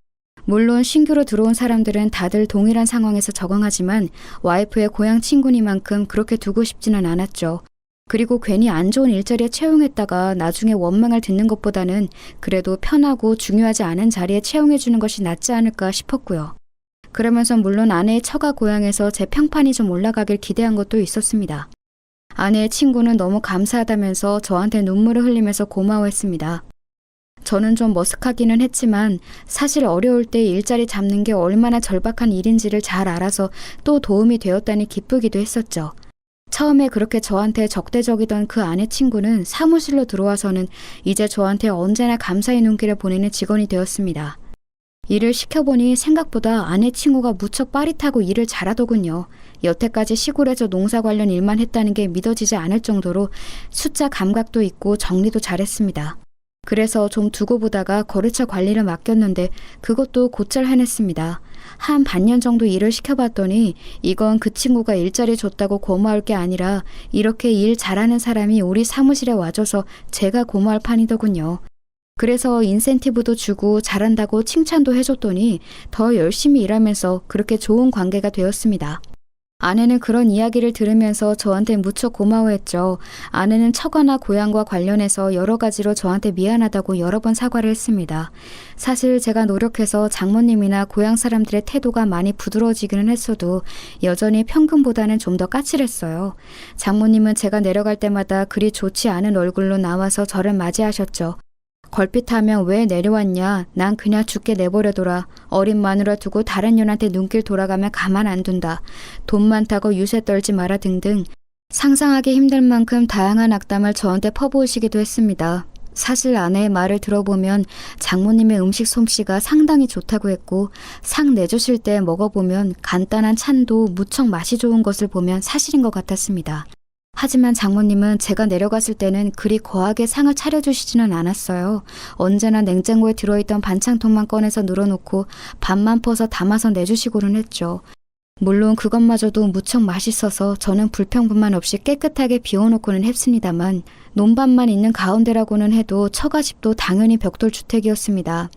물론 신규로 들어온 사람들은 다들 동일한 상황에서 적응하지만 와이프의 고향 친구니만큼 그렇게 두고 싶지는 않았죠. 그리고 괜히 안 좋은 일자리에 채용했다가 나중에 원망을 듣는 것보다는 그래도 편하고 중요하지 않은 자리에 채용해주는 것이 낫지 않을까 싶었고요. 그러면서 물론 아내의 처가 고향에서 제 평판이 좀 올라가길 기대한 것도 있었습니다. 아내의 친구는 너무 감사하다면서 저한테 눈물을 흘리면서 고마워했습니다. 저는 좀 머쓱하기는 했지만 사실 어려울 때 일자리 잡는 게 얼마나 절박한 일인지를 잘 알아서 또 도움이 되었다니 기쁘기도 했었죠. 처음에 그렇게 저한테 적대적이던 그 아내 친구는 사무실로 들어와서는 이제 저한테 언제나 감사의 눈길을 보내는 직원이 되었습니다. 일을 시켜보니 생각보다 아내 친구가 무척 빠릿하고 일을 잘하더군요. 여태까지 시골에서 농사 관련 일만 했다는 게 믿어지지 않을 정도로 숫자 감각도 있고 정리도 잘했습니다. 그래서 좀 두고 보다가 거래처 관리를 맡겼는데 그것도 곧잘 해냈습니다. 한 반년 정도 일을 시켜봤더니 이건 그 친구가 일자리 줬다고 고마울 게 아니라 이렇게 일 잘하는 사람이 우리 사무실에 와줘서 제가 고마울 판이더군요. 그래서 인센티브도 주고 잘한다고 칭찬도 해줬더니 더 열심히 일하면서 그렇게 좋은 관계가 되었습니다. 아내는 그런 이야기를 들으면서 저한테 무척 고마워했죠. 아내는 처가나 고향과 관련해서 여러 가지로 저한테 미안하다고 여러 번 사과를 했습니다. 사실 제가 노력해서 장모님이나 고향 사람들의 태도가 많이 부드러워지기는 했어도 여전히 평균보다는 좀 더 까칠했어요. 장모님은 제가 내려갈 때마다 그리 좋지 않은 얼굴로 나와서 저를 맞이하셨죠. 걸핏하면 왜 내려왔냐? 난 그냥 죽게 내버려둬라. 어린 마누라 두고 다른 년한테 눈길 돌아가면 가만 안 둔다. 돈 많다고 유세 떨지 마라 등등 상상하기 힘들 만큼 다양한 악담을 저한테 퍼부으시기도 했습니다. 사실 아내의 말을 들어보면 장모님의 음식 솜씨가 상당히 좋다고 했고 상 내주실 때 먹어보면 간단한 찬도 무척 맛이 좋은 것을 보면 사실인 것 같았습니다. 하지만 장모님은 제가 내려갔을 때는 그리 거하게 상을 차려주시지는 않았어요. 언제나 냉장고에 들어있던 반찬통만 꺼내서 늘어놓고 밥만 퍼서 담아서 내주시고는 했죠. 물론 그것마저도 무척 맛있어서 저는 불평분만 없이 깨끗하게 비워놓고는 했습니다만 논밭만 있는 가운데라고는 해도 처가집도 당연히 벽돌주택이었습니다.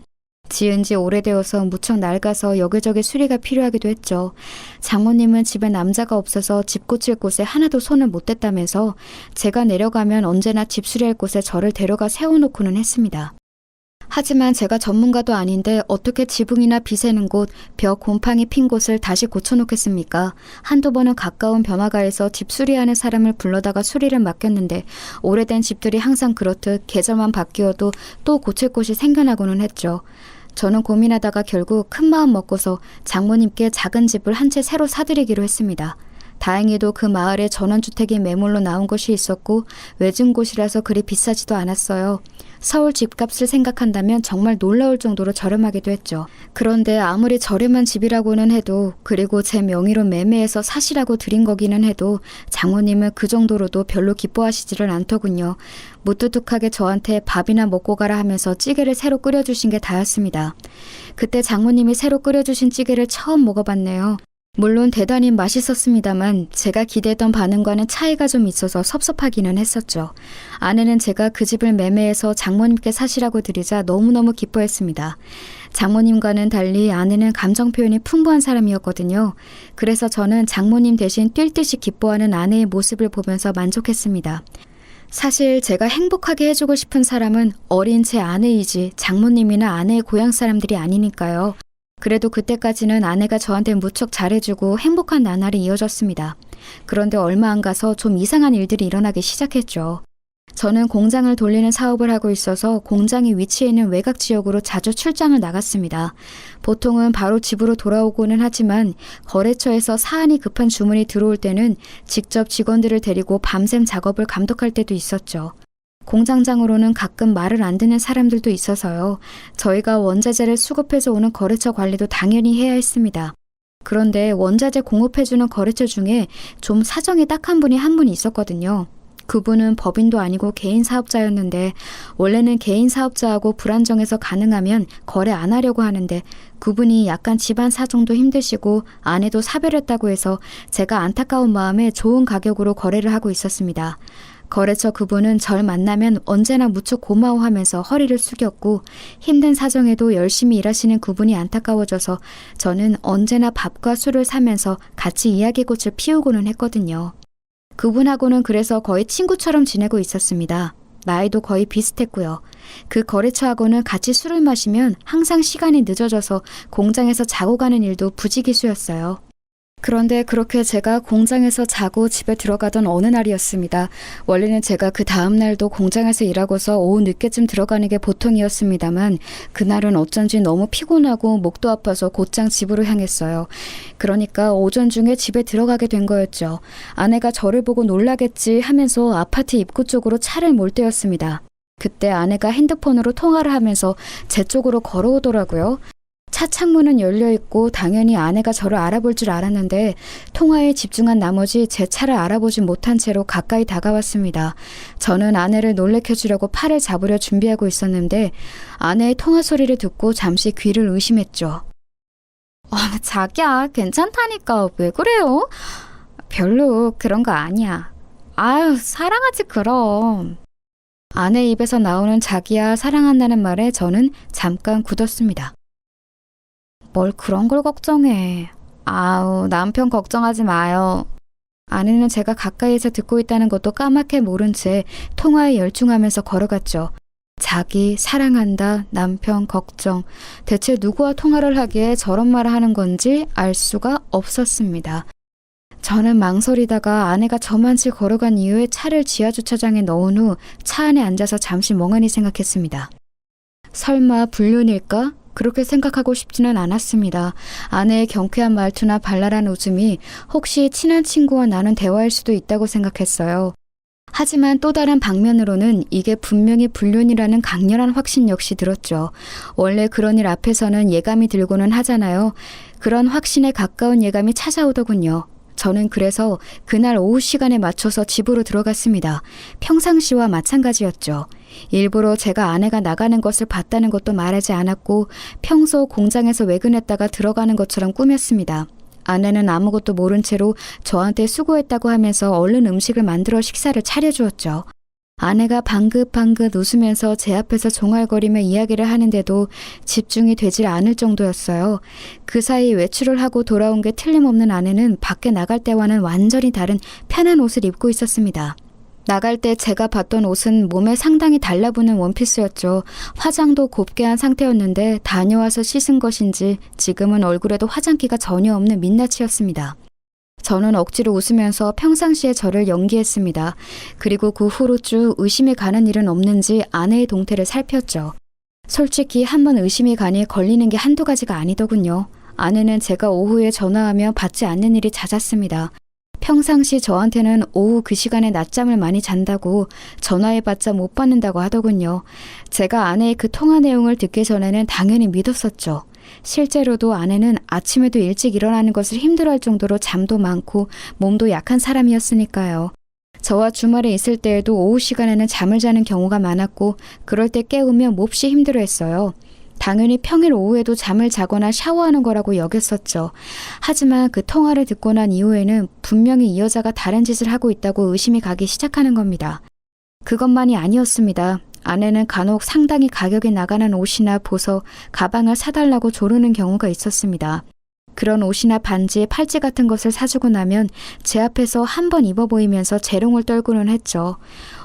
지은 지 오래되어서 무척 낡아서 여기저기 수리가 필요하기도 했죠. 장모님은 집에 남자가 없어서 집 고칠 곳에 하나도 손을 못 댔다면서 제가 내려가면 언제나 집 수리할 곳에 저를 데려가 세워놓고는 했습니다. 하지만 제가 전문가도 아닌데 어떻게 지붕이나 비새는 곳, 벽 곰팡이 핀 곳을 다시 고쳐놓겠습니까? 한두 번은 가까운 번화가에서 집 수리하는 사람을 불러다가 수리를 맡겼는데 오래된 집들이 항상 그렇듯 계절만 바뀌어도 또 고칠 곳이 생겨나고는 했죠. 저는 고민하다가 결국 큰 마음 먹고서 장모님께 작은 집을 한 채 새로 사드리기로 했습니다. 다행히도 그 마을에 전원주택이 매물로 나온 곳이 있었고 외진 곳이라서 그리 비싸지도 않았어요. 서울 집값을 생각한다면 정말 놀라울 정도로 저렴하기도 했죠. 그런데 아무리 저렴한 집이라고는 해도, 그리고 제 명의로 매매해서 사시라고 드린 거기는 해도 장모님은 그 정도로도 별로 기뻐하시지를 않더군요. 무뚝뚝하게 저한테 밥이나 먹고 가라 하면서 찌개를 새로 끓여주신 게 다였습니다. 그때 장모님이 새로 끓여주신 찌개를 처음 먹어봤네요. 물론 대단히 맛있었습니다만 제가 기대했던 반응과는 차이가 좀 있어서 섭섭하기는 했었죠. 아내는 제가 그 집을 매매해서 장모님께 사시라고 드리자 너무너무 기뻐했습니다. 장모님과는 달리 아내는 감정 표현이 풍부한 사람이었거든요. 그래서 저는 장모님 대신 뛸 듯이 기뻐하는 아내의 모습을 보면서 만족했습니다. 사실 제가 행복하게 해주고 싶은 사람은 어린 제 아내이지 장모님이나 아내의 고향 사람들이 아니니까요. 그래도 그때까지는 아내가 저한테 무척 잘해주고 행복한 나날이 이어졌습니다. 그런데 얼마 안 가서 좀 이상한 일들이 일어나기 시작했죠. 저는 공장을 돌리는 사업을 하고 있어서 공장이 위치해 있는 외곽 지역으로 자주 출장을 나갔습니다. 보통은 바로 집으로 돌아오고는 하지만 거래처에서 사안이 급한 주문이 들어올 때는 직접 직원들을 데리고 밤샘 작업을 감독할 때도 있었죠. 공장장으로는 가끔 말을 안 듣는 사람들도 있어서요. 저희가 원자재를 수급해서 오는 거래처 관리도 당연히 해야 했습니다. 그런데 원자재 공급해주는 거래처 중에 좀 사정이 딱한 분이 한 분 있었거든요. 그분은 법인도 아니고 개인 사업자였는데 원래는 개인 사업자하고 불안정해서 가능하면 거래 안 하려고 하는데 그분이 약간 집안 사정도 힘드시고 아내도 사별했다고 해서 제가 안타까운 마음에 좋은 가격으로 거래를 하고 있었습니다. 거래처 그분은 절 만나면 언제나 무척 고마워하면서 허리를 숙였고 힘든 사정에도 열심히 일하시는 그분이 안타까워져서 저는 언제나 밥과 술을 사면서 같이 이야기꽃을 피우고는 했거든요. 그분하고는 그래서 거의 친구처럼 지내고 있었습니다. 나이도 거의 비슷했고요. 그 거래처하고는 같이 술을 마시면 항상 시간이 늦어져서 공장에서 자고 가는 일도 부지기수였어요. 그런데 그렇게 제가 공장에서 자고 집에 들어가던 어느 날이었습니다. 원래는 제가 그 다음 날도 공장에서 일하고서 오후 늦게쯤 들어가는 게 보통이었습니다만 그날은 어쩐지 너무 피곤하고 목도 아파서 곧장 집으로 향했어요. 그러니까 오전 중에 집에 들어가게 된 거였죠. 아내가 저를 보고 놀라겠지 하면서 아파트 입구 쪽으로 차를 몰 때였습니다. 그때 아내가 핸드폰으로 통화를 하면서 제 쪽으로 걸어오더라고요. 차 창문은 열려있고 당연히 아내가 저를 알아볼 줄 알았는데 통화에 집중한 나머지 제 차를 알아보진 못한 채로 가까이 다가왔습니다. 저는 아내를 놀래켜주려고 팔을 잡으려 준비하고 있었는데 아내의 통화 소리를 듣고 잠시 귀를 의심했죠. 자기야, 괜찮다니까 왜 그래요? 별로 그런 거 아니야. 아유, 사랑하지 그럼. 아내 입에서 나오는 자기야 사랑한다는 말에 저는 잠깐 굳었습니다. 뭘 그런 걸 걱정해. 아우, 남편 걱정하지 마요. 아내는 제가 가까이에서 듣고 있다는 것도 까맣게 모른 채 통화에 열중하면서 걸어갔죠. 자기, 사랑한다, 남편, 걱정. 대체 누구와 통화를 하기에 저런 말을 하는 건지 알 수가 없었습니다. 저는 망설이다가 아내가 저만치 걸어간 이후에 차를 지하주차장에 넣은 후 차 안에 앉아서 잠시 멍하니 생각했습니다. 설마 불륜일까? 그렇게 생각하고 싶지는 않았습니다. 아내의 경쾌한 말투나 발랄한 웃음이 혹시 친한 친구와 나눈 대화일 수도 있다고 생각했어요. 하지만 또 다른 방면으로는 이게 분명히 불륜이라는 강렬한 확신 역시 들었죠. 원래 그런 일 앞에서는 예감이 들고는 하잖아요. 그런 확신에 가까운 예감이 찾아오더군요. 저는 그래서 그날 오후 시간에 맞춰서 집으로 들어갔습니다. 평상시와 마찬가지였죠. 일부러 제가 아내가 나가는 것을 봤다는 것도 말하지 않았고 평소 공장에서 외근했다가 들어가는 것처럼 꾸몄습니다. 아내는 아무것도 모른 채로 저한테 수고했다고 하면서 얼른 음식을 만들어 식사를 차려주었죠. 아내가 방긋방긋 웃으면서 제 앞에서 종알거리며 이야기를 하는데도 집중이 되질 않을 정도였어요. 그 사이 외출을 하고 돌아온 게 틀림없는 아내는 밖에 나갈 때와는 완전히 다른 편한 옷을 입고 있었습니다. 나갈 때 제가 봤던 옷은 몸에 상당히 달라붙는 원피스였죠. 화장도 곱게 한 상태였는데 다녀와서 씻은 것인지 지금은 얼굴에도 화장기가 전혀 없는 민낯이었습니다. 저는 억지로 웃으면서 평상시에 저를 연기했습니다. 그리고 그 후로 쭉 의심이 가는 일은 없는지 아내의 동태를 살폈죠. 솔직히 한번 의심이 가니 걸리는 게 한두 가지가 아니더군요. 아내는 제가 오후에 전화하며 받지 않는 일이 잦았습니다. 평상시 저한테는 오후 그 시간에 낮잠을 많이 잔다고 전화해봤자 못 받는다고 하더군요. 제가 아내의 그 통화 내용을 듣기 전에는 당연히 믿었었죠. 실제로도 아내는 아침에도 일찍 일어나는 것을 힘들어할 정도로 잠도 많고 몸도 약한 사람이었으니까요. 저와 주말에 있을 때에도 오후 시간에는 잠을 자는 경우가 많았고 그럴 때 깨우며 몹시 힘들어했어요. 당연히 평일 오후에도 잠을 자거나 샤워하는 거라고 여겼었죠. 하지만 그 통화를 듣고 난 이후에는 분명히 이 여자가 다른 짓을 하고 있다고 의심이 가기 시작하는 겁니다. 그것만이 아니었습니다. 아내는 간혹 상당히 가격이 나가는 옷이나 보석, 가방을 사달라고 조르는 경우가 있었습니다. 그런 옷이나 반지, 팔찌 같은 것을 사주고 나면 제 앞에서 한번 입어 보이면서 재롱을 떨고는 했죠.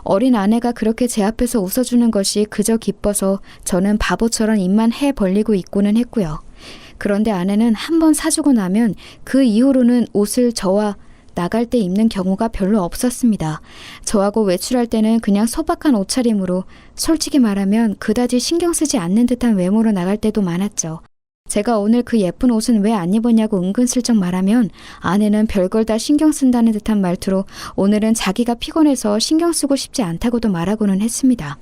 어린 아내가 그렇게 제 앞에서 웃어주는 것이 그저 기뻐서 저는 바보처럼 입만 해 벌리고 있고는 했고요. 그런데 아내는 한번 사주고 나면 그 이후로는 옷을 저와 나갈 때 입는 경우가 별로 없었습니다. 저하고 외출할 때는 그냥 소박한 옷차림으로 솔직히 말하면 그다지 신경 쓰지 않는 듯한 외모로 나갈 때도 많았죠. 제가 오늘 그 예쁜 옷은 왜 안 입었냐고 은근슬쩍 말하면 아내는 별걸 다 신경 쓴다는 듯한 말투로 오늘은 자기가 피곤해서 신경 쓰고 싶지 않다고도 말하고는 했습니다.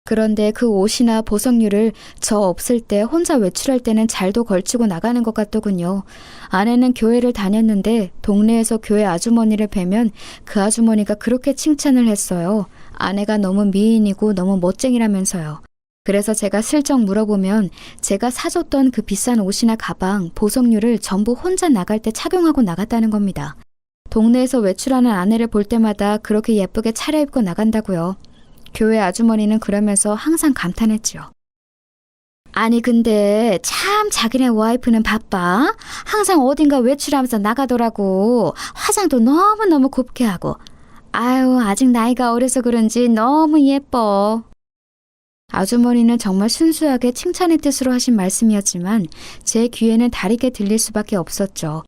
그런데 그 옷이나 보석류를 저 없을 때 혼자 외출할 때는 잘도 걸치고 나가는 것 같더군요. 아내는 교회를 다녔는데 동네에서 교회 아주머니를 뵈면 그 아주머니가 그렇게 칭찬을 했어요. 아내가 너무 미인이고 너무 멋쟁이라면서요. 그래서 제가 슬쩍 물어보면 제가 사줬던 그 비싼 옷이나 가방, 보석류를 전부 혼자 나갈 때 착용하고 나갔다는 겁니다. 동네에서 외출하는 아내를 볼 때마다 그렇게 예쁘게 차려입고 나간다고요. 교회 아주머니는 그러면서 항상 감탄했죠. 아니 근데 참 자기네 와이프는 바빠. 항상 어딘가 외출하면서 나가더라고. 화장도 너무너무 곱게 하고. 아유 아직 나이가 어려서 그런지 너무 예뻐. 아주머니는 정말 순수하게 칭찬의 뜻으로 하신 말씀이었지만 제 귀에는 다르게 들릴 수밖에 없었죠.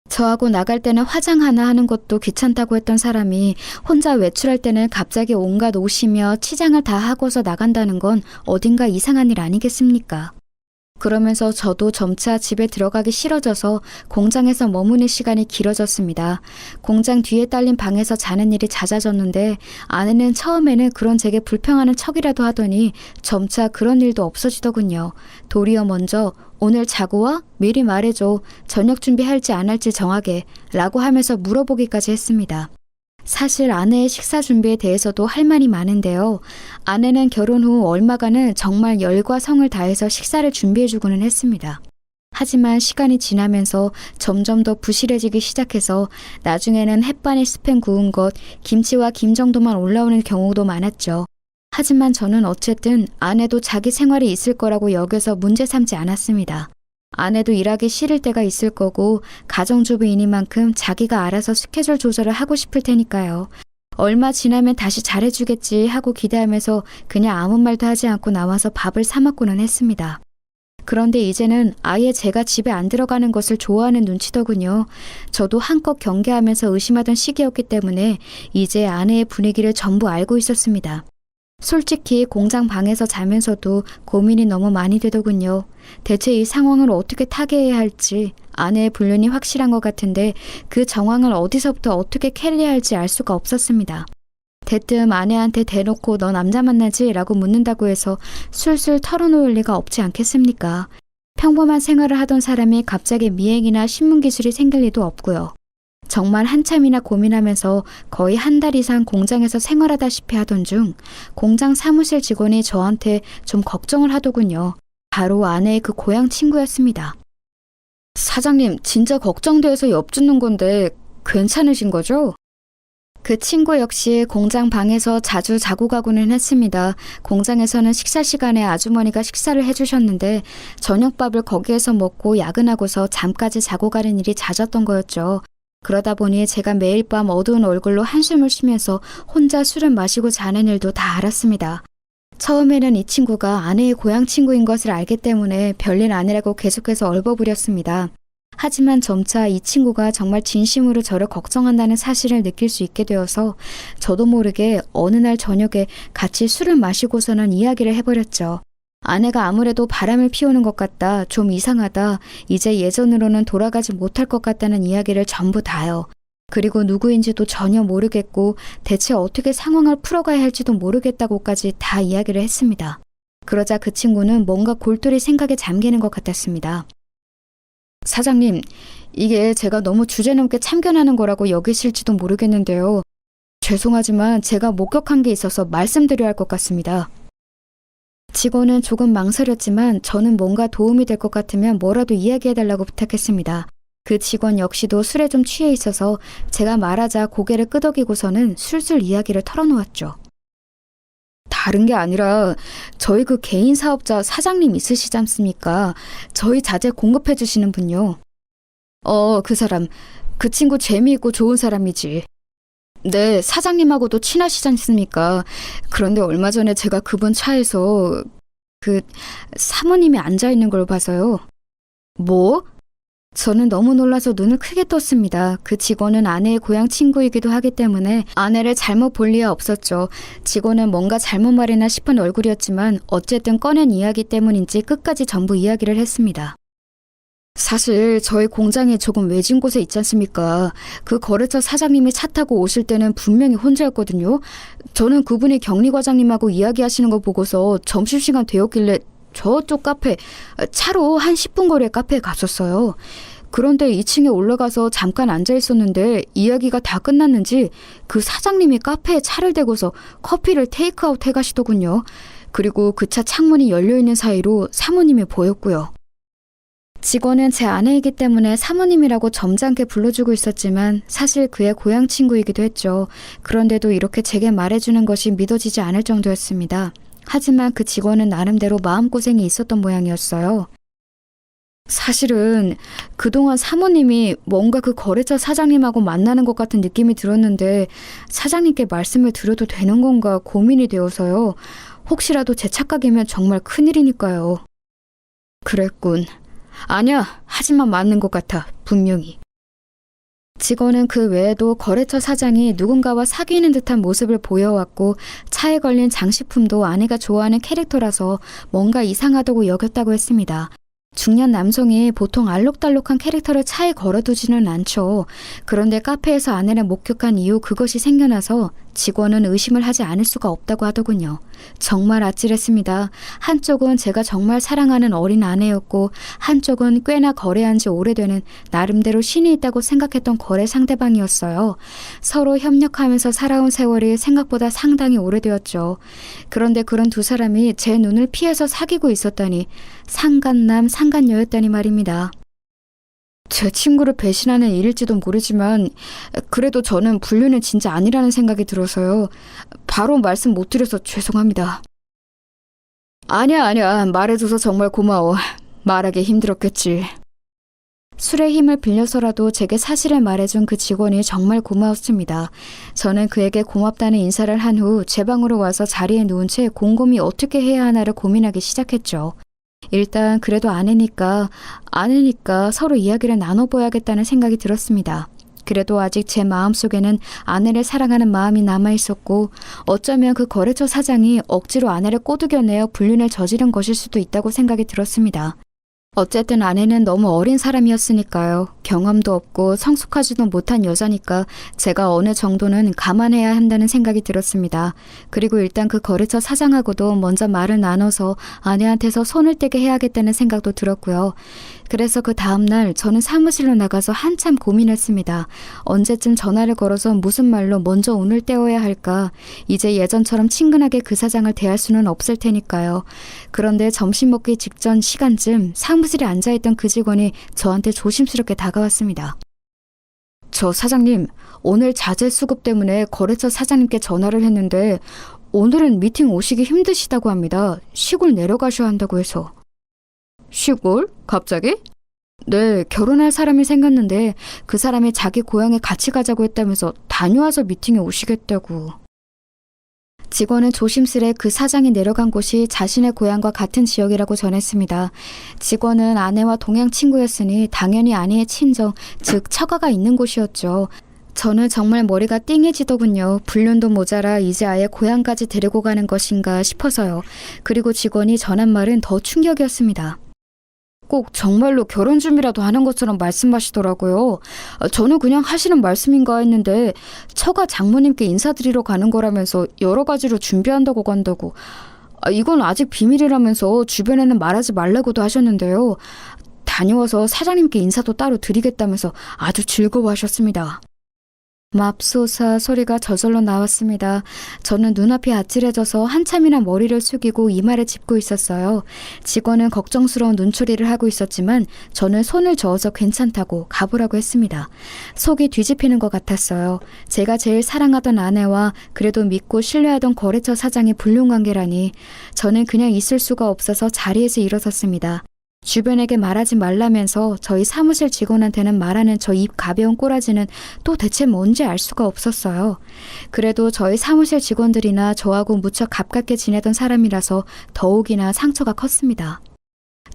저하고 나갈 때는 화장 하나 하는 것도 귀찮다고 했던 사람이 혼자 외출할 때는 갑자기 온갖 옷이며 치장을 다 하고서 나간다는 건 어딘가 이상한 일 아니겠습니까? 그러면서 저도 점차 집에 들어가기 싫어져서 공장에서 머무는 시간이 길어졌습니다. 공장 뒤에 딸린 방에서 자는 일이 잦아졌는데 아내는 처음에는 그런 제게 불평하는 척이라도 하더니 점차 그런 일도 없어지더군요. 도리어 먼저 오늘 자고 와? 미리 말해줘. 저녁 준비할지 안 할지 정하게 라고 하면서 물어보기까지 했습니다. 사실 아내의 식사 준비에 대해서도 할 말이 많은데요. 아내는 결혼 후 얼마간은 정말 열과 성을 다해서 식사를 준비해주고는 했습니다. 하지만 시간이 지나면서 점점 더 부실해지기 시작해서 나중에는 햇반에 스팸 구운 것, 김치와 김 정도만 올라오는 경우도 많았죠. 하지만 저는 어쨌든 아내도 자기 생활이 있을 거라고 여겨서 문제 삼지 않았습니다. 아내도 일하기 싫을 때가 있을 거고 가정주부이니만큼 자기가 알아서 스케줄 조절을 하고 싶을 테니까요. 얼마 지나면 다시 잘해주겠지 하고 기대하면서 그냥 아무 말도 하지 않고 나와서 밥을 사 먹고는 했습니다. 그런데 이제는 아예 제가 집에 안 들어가는 것을 좋아하는 눈치더군요. 저도 한껏 경계하면서 의심하던 시기였기 때문에 이제 아내의 분위기를 전부 알고 있었습니다. 솔직히 공장 방에서 자면서도 고민이 너무 많이 되더군요. 대체 이 상황을 어떻게 타개해야 할지 아내의 불륜이 확실한 것 같은데 그 정황을 어디서부터 어떻게 캐리해야 할지 알 수가 없었습니다. 대뜸 아내한테 대놓고 너 남자 만나지? 라고 묻는다고 해서 술술 털어놓을 리가 없지 않겠습니까? 평범한 생활을 하던 사람이 갑자기 미행이나 신문기술이 생길 리도 없고요. 정말 한참이나 고민하면서 거의 한 달 이상 공장에서 생활하다시피 하던 중 공장 사무실 직원이 저한테 좀 걱정을 하더군요. 바로 아내의 그 고향 친구였습니다. 사장님, 진짜 걱정돼서 엿듣는 건데 괜찮으신 거죠? 그 친구 역시 공장 방에서 자주 자고 가고는 했습니다. 공장에서는 식사 시간에 아주머니가 식사를 해주셨는데 저녁밥을 거기에서 먹고 야근하고서 잠까지 자고 가는 일이 잦았던 거였죠. 그러다 보니 제가 매일 밤 어두운 얼굴로 한숨을 쉬면서 혼자 술을 마시고 자는 일도 다 알았습니다. 처음에는 이 친구가 아내의 고향 친구인 것을 알기 때문에 별일 아니라고 계속해서 얼버무렸습니다. 하지만 점차 이 친구가 정말 진심으로 저를 걱정한다는 사실을 느낄 수 있게 되어서 저도 모르게 어느 날 저녁에 같이 술을 마시고서는 이야기를 해버렸죠. 아내가 아무래도 바람을 피우는 것 같다, 좀 이상하다, 이제 예전으로는 돌아가지 못할 것 같다는 이야기를 전부 다요. 그리고 누구인지도 전혀 모르겠고 대체 어떻게 상황을 풀어가야 할지도 모르겠다고까지 다 이야기를 했습니다. 그러자 그 친구는 뭔가 골똘히 생각에 잠기는 것 같았습니다. 사장님, 이게 제가 너무 주제넘게 참견하는 거라고 여기실지도 모르겠는데요. 죄송하지만 제가 목격한 게 있어서 말씀드려야 할 것 같습니다. 직원은 조금 망설였지만 저는 뭔가 도움이 될 것 같으면 뭐라도 이야기해달라고 부탁했습니다. 그 직원 역시도 술에 좀 취해 있어서 제가 말하자 고개를 끄덕이고서는 술술 이야기를 털어놓았죠. 다른 게 아니라 저희 그 개인 사업자 사장님 있으시지 않습니까? 저희 자재 공급해 주시는 분요. 그 사람, 그 친구 재미있고 좋은 사람이지. 네, 사장님하고도 친하시지 않습니까? 그런데 얼마 전에 제가 그분 차에서 사모님이 앉아있는 걸 봐서요. 뭐? 저는 너무 놀라서 눈을 크게 떴습니다. 그 직원은 아내의 고향 친구이기도 하기 때문에 아내를 잘못 볼 리가 없었죠. 직원은 뭔가 잘못 말했나 싶은 얼굴이었지만 어쨌든 꺼낸 이야기 때문인지 끝까지 전부 이야기를 했습니다. 사실 저희 공장이 조금 외진 곳에 있지 않습니까? 그 거래처 사장님이 차 타고 오실 때는 분명히 혼자였거든요. 저는 그분이 격리과장님하고 이야기하시는 거 보고서 점심시간 되었길래 저쪽 카페, 차로 한 10분 거리의 카페에 갔었어요. 그런데 2층에 올라가서 잠깐 앉아 있었는데 이야기가 다 끝났는지 그 사장님이 카페에 차를 대고서 커피를 테이크아웃 해가시더군요. 그리고 그 차 창문이 열려있는 사이로 사모님이 보였고요. 직원은 제 아내이기 때문에 사모님이라고 점잖게 불러주고 있었지만 사실 그의 고향 친구이기도 했죠. 그런데도 이렇게 제게 말해주는 것이 믿어지지 않을 정도였습니다. 하지만 그 직원은 나름대로 마음고생이 있었던 모양이었어요. 사실은 그동안 사모님이 뭔가 그 거래처 사장님하고 만나는 것 같은 느낌이 들었는데 사장님께 말씀을 드려도 되는 건가 고민이 되어서요. 혹시라도 제 착각이면 정말 큰일이니까요. 그랬군. 아니야, 하지만 맞는 것 같아, 분명히. 직원은 그 외에도 거래처 사장이 누군가와 사귀는 듯한 모습을 보여왔고 차에 걸린 장식품도 아내가 좋아하는 캐릭터라서 뭔가 이상하다고 여겼다고 했습니다. 중년 남성이 보통 알록달록한 캐릭터를 차에 걸어두지는 않죠. 그런데 카페에서 아내를 목격한 이후 그것이 생겨나서 직원은 의심을 하지 않을 수가 없다고 하더군요. 정말 아찔했습니다. 한쪽은 제가 정말 사랑하는 어린 아내였고 한쪽은 꽤나 거래한 지 오래되는 나름대로 신이 있다고 생각했던 거래 상대방이었어요. 서로 협력하면서 살아온 세월이 생각보다 상당히 오래되었죠. 그런데 그런 두 사람이 제 눈을 피해서 사귀고 있었다니 상간남 상간녀였다니 말입니다. 제 친구를 배신하는 일일지도 모르지만 그래도 저는 불륜은 진짜 아니라는 생각이 들어서요. 바로 말씀 못 드려서 죄송합니다. 아니야. 말해줘서 정말 고마워. 말하기 힘들었겠지. 술의 힘을 빌려서라도 제게 사실을 말해준 그 직원이 정말 고마웠습니다. 저는 그에게 고맙다는 인사를 한 후 제 방으로 와서 자리에 누운 채 곰곰이 어떻게 해야 하나를 고민하기 시작했죠. 일단 그래도 아내니까 서로 이야기를 나눠봐야겠다는 생각이 들었습니다. 그래도 아직 제 마음속에는 아내를 사랑하는 마음이 남아있었고 어쩌면 그 거래처 사장이 억지로 아내를 꼬드겨내어 불륜을 저지른 것일 수도 있다고 생각이 들었습니다. 어쨌든 아내는 너무 어린 사람이었으니까요. 경험도 없고 성숙하지도 못한 여자니까 제가 어느 정도는 감안해야 한다는 생각이 들었습니다. 그리고 일단 그 거래처 사장하고도 먼저 말을 나눠서 아내한테서 손을 떼게 해야겠다는 생각도 들었고요. 그래서 그 다음날 저는 사무실로 나가서 한참 고민했습니다. 언제쯤 전화를 걸어서 무슨 말로 먼저 운을 떼어야 할까? 이제 예전처럼 친근하게 그 사장을 대할 수는 없을 테니까요. 그런데 점심 먹기 직전 시간쯤 사무실에 앉아있던 그 직원이 저한테 조심스럽게 다가왔습니다. 저 사장님, 오늘 자재 수급 때문에 거래처 사장님께 전화를 했는데 오늘은 미팅 오시기 힘드시다고 합니다. 시골 내려가셔야 한다고 해서. 시골? 갑자기? 네, 결혼할 사람이 생겼는데 그 사람이 자기 고향에 같이 가자고 했다면서 다녀와서 미팅에 오시겠다고. 직원은 조심스레 그 사장이 내려간 곳이 자신의 고향과 같은 지역이라고 전했습니다. 직원은 아내와 동양 친구였으니 당연히 아내의 친정, 즉 처가가 있는 곳이었죠. 저는 정말 머리가 띵해지더군요. 불륜도 모자라 이제 아예 고향까지 데리고 가는 것인가 싶어서요. 그리고 직원이 전한 말은 더 충격이었습니다. 꼭 정말로 결혼 준비라도 하는 것처럼 말씀하시더라고요. 저는 그냥 하시는 말씀인가 했는데 처가 장모님께 인사드리러 가는 거라면서 여러 가지로 준비한다고 간다고. 이건 아직 비밀이라면서 주변에는 말하지 말라고도 하셨는데요. 다녀와서 사장님께 인사도 따로 드리겠다면서 아주 즐거워하셨습니다. 맙소사 소리가 저절로 나왔습니다. 저는 눈앞이 아찔해져서 한참이나 머리를 숙이고 이마를 짚고 있었어요. 직원은 걱정스러운 눈초리를 하고 있었지만 저는 손을 저어서 괜찮다고 가보라고 했습니다. 속이 뒤집히는 것 같았어요. 제가 제일 사랑하던 아내와 그래도 믿고 신뢰하던 거래처 사장이 불륜관계라니. 저는 그냥 있을 수가 없어서 자리에서 일어섰습니다. 주변에게 말하지 말라면서 저희 사무실 직원한테는 말하는 저 입 가벼운 꼬라지는 또 대체 뭔지 알 수가 없었어요. 그래도 저희 사무실 직원들이나 저하고 무척 가깝게 지내던 사람이라서 더욱이나 상처가 컸습니다.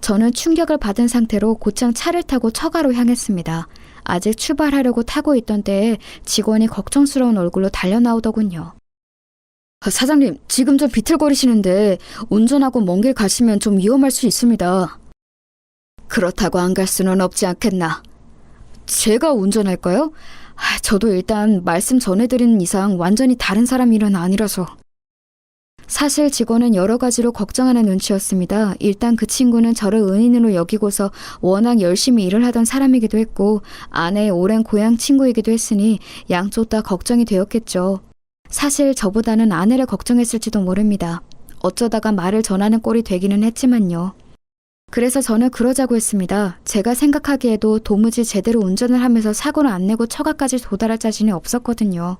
저는 충격을 받은 상태로 곧장 차를 타고 처가로 향했습니다. 아직 출발하려고 타고 있던 때에 직원이 걱정스러운 얼굴로 달려나오더군요. 사장님, 지금 좀 비틀거리시는데 운전하고 먼 길 가시면 좀 위험할 수 있습니다. 그렇다고 안 갈 수는 없지 않겠나? 제가 운전할까요? 저도 일단 말씀 전해드리는 이상 완전히 다른 사람 일은 아니라서. 사실 직원은 여러 가지로 걱정하는 눈치였습니다. 일단 그 친구는 저를 은인으로 여기고서 워낙 열심히 일을 하던 사람이기도 했고 아내의 오랜 고향 친구이기도 했으니 양쪽 다 걱정이 되었겠죠. 사실 저보다는 아내를 걱정했을지도 모릅니다. 어쩌다가 말을 전하는 꼴이 되기는 했지만요. 그래서 저는 그러자고 했습니다. 제가 생각하기에도 도무지 제대로 운전을 하면서 사고를 안 내고 처가까지 도달할 자신이 없었거든요.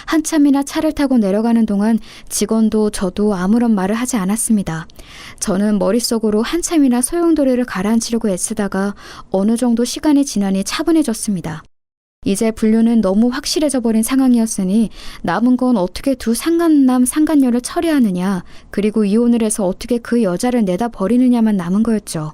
한참이나 차를 타고 내려가는 동안 직원도 저도 아무런 말을 하지 않았습니다. 저는 머릿속으로 한참이나 소용돌이를 가라앉히려고 애쓰다가 어느 정도 시간이 지나니 차분해졌습니다. 이제 분류는 너무 확실해져 버린 상황이었으니 남은 건 어떻게 두 상간남 상간녀를 처리하느냐, 그리고 이혼을 해서 어떻게 그 여자를 내다 버리느냐만 남은 거였죠.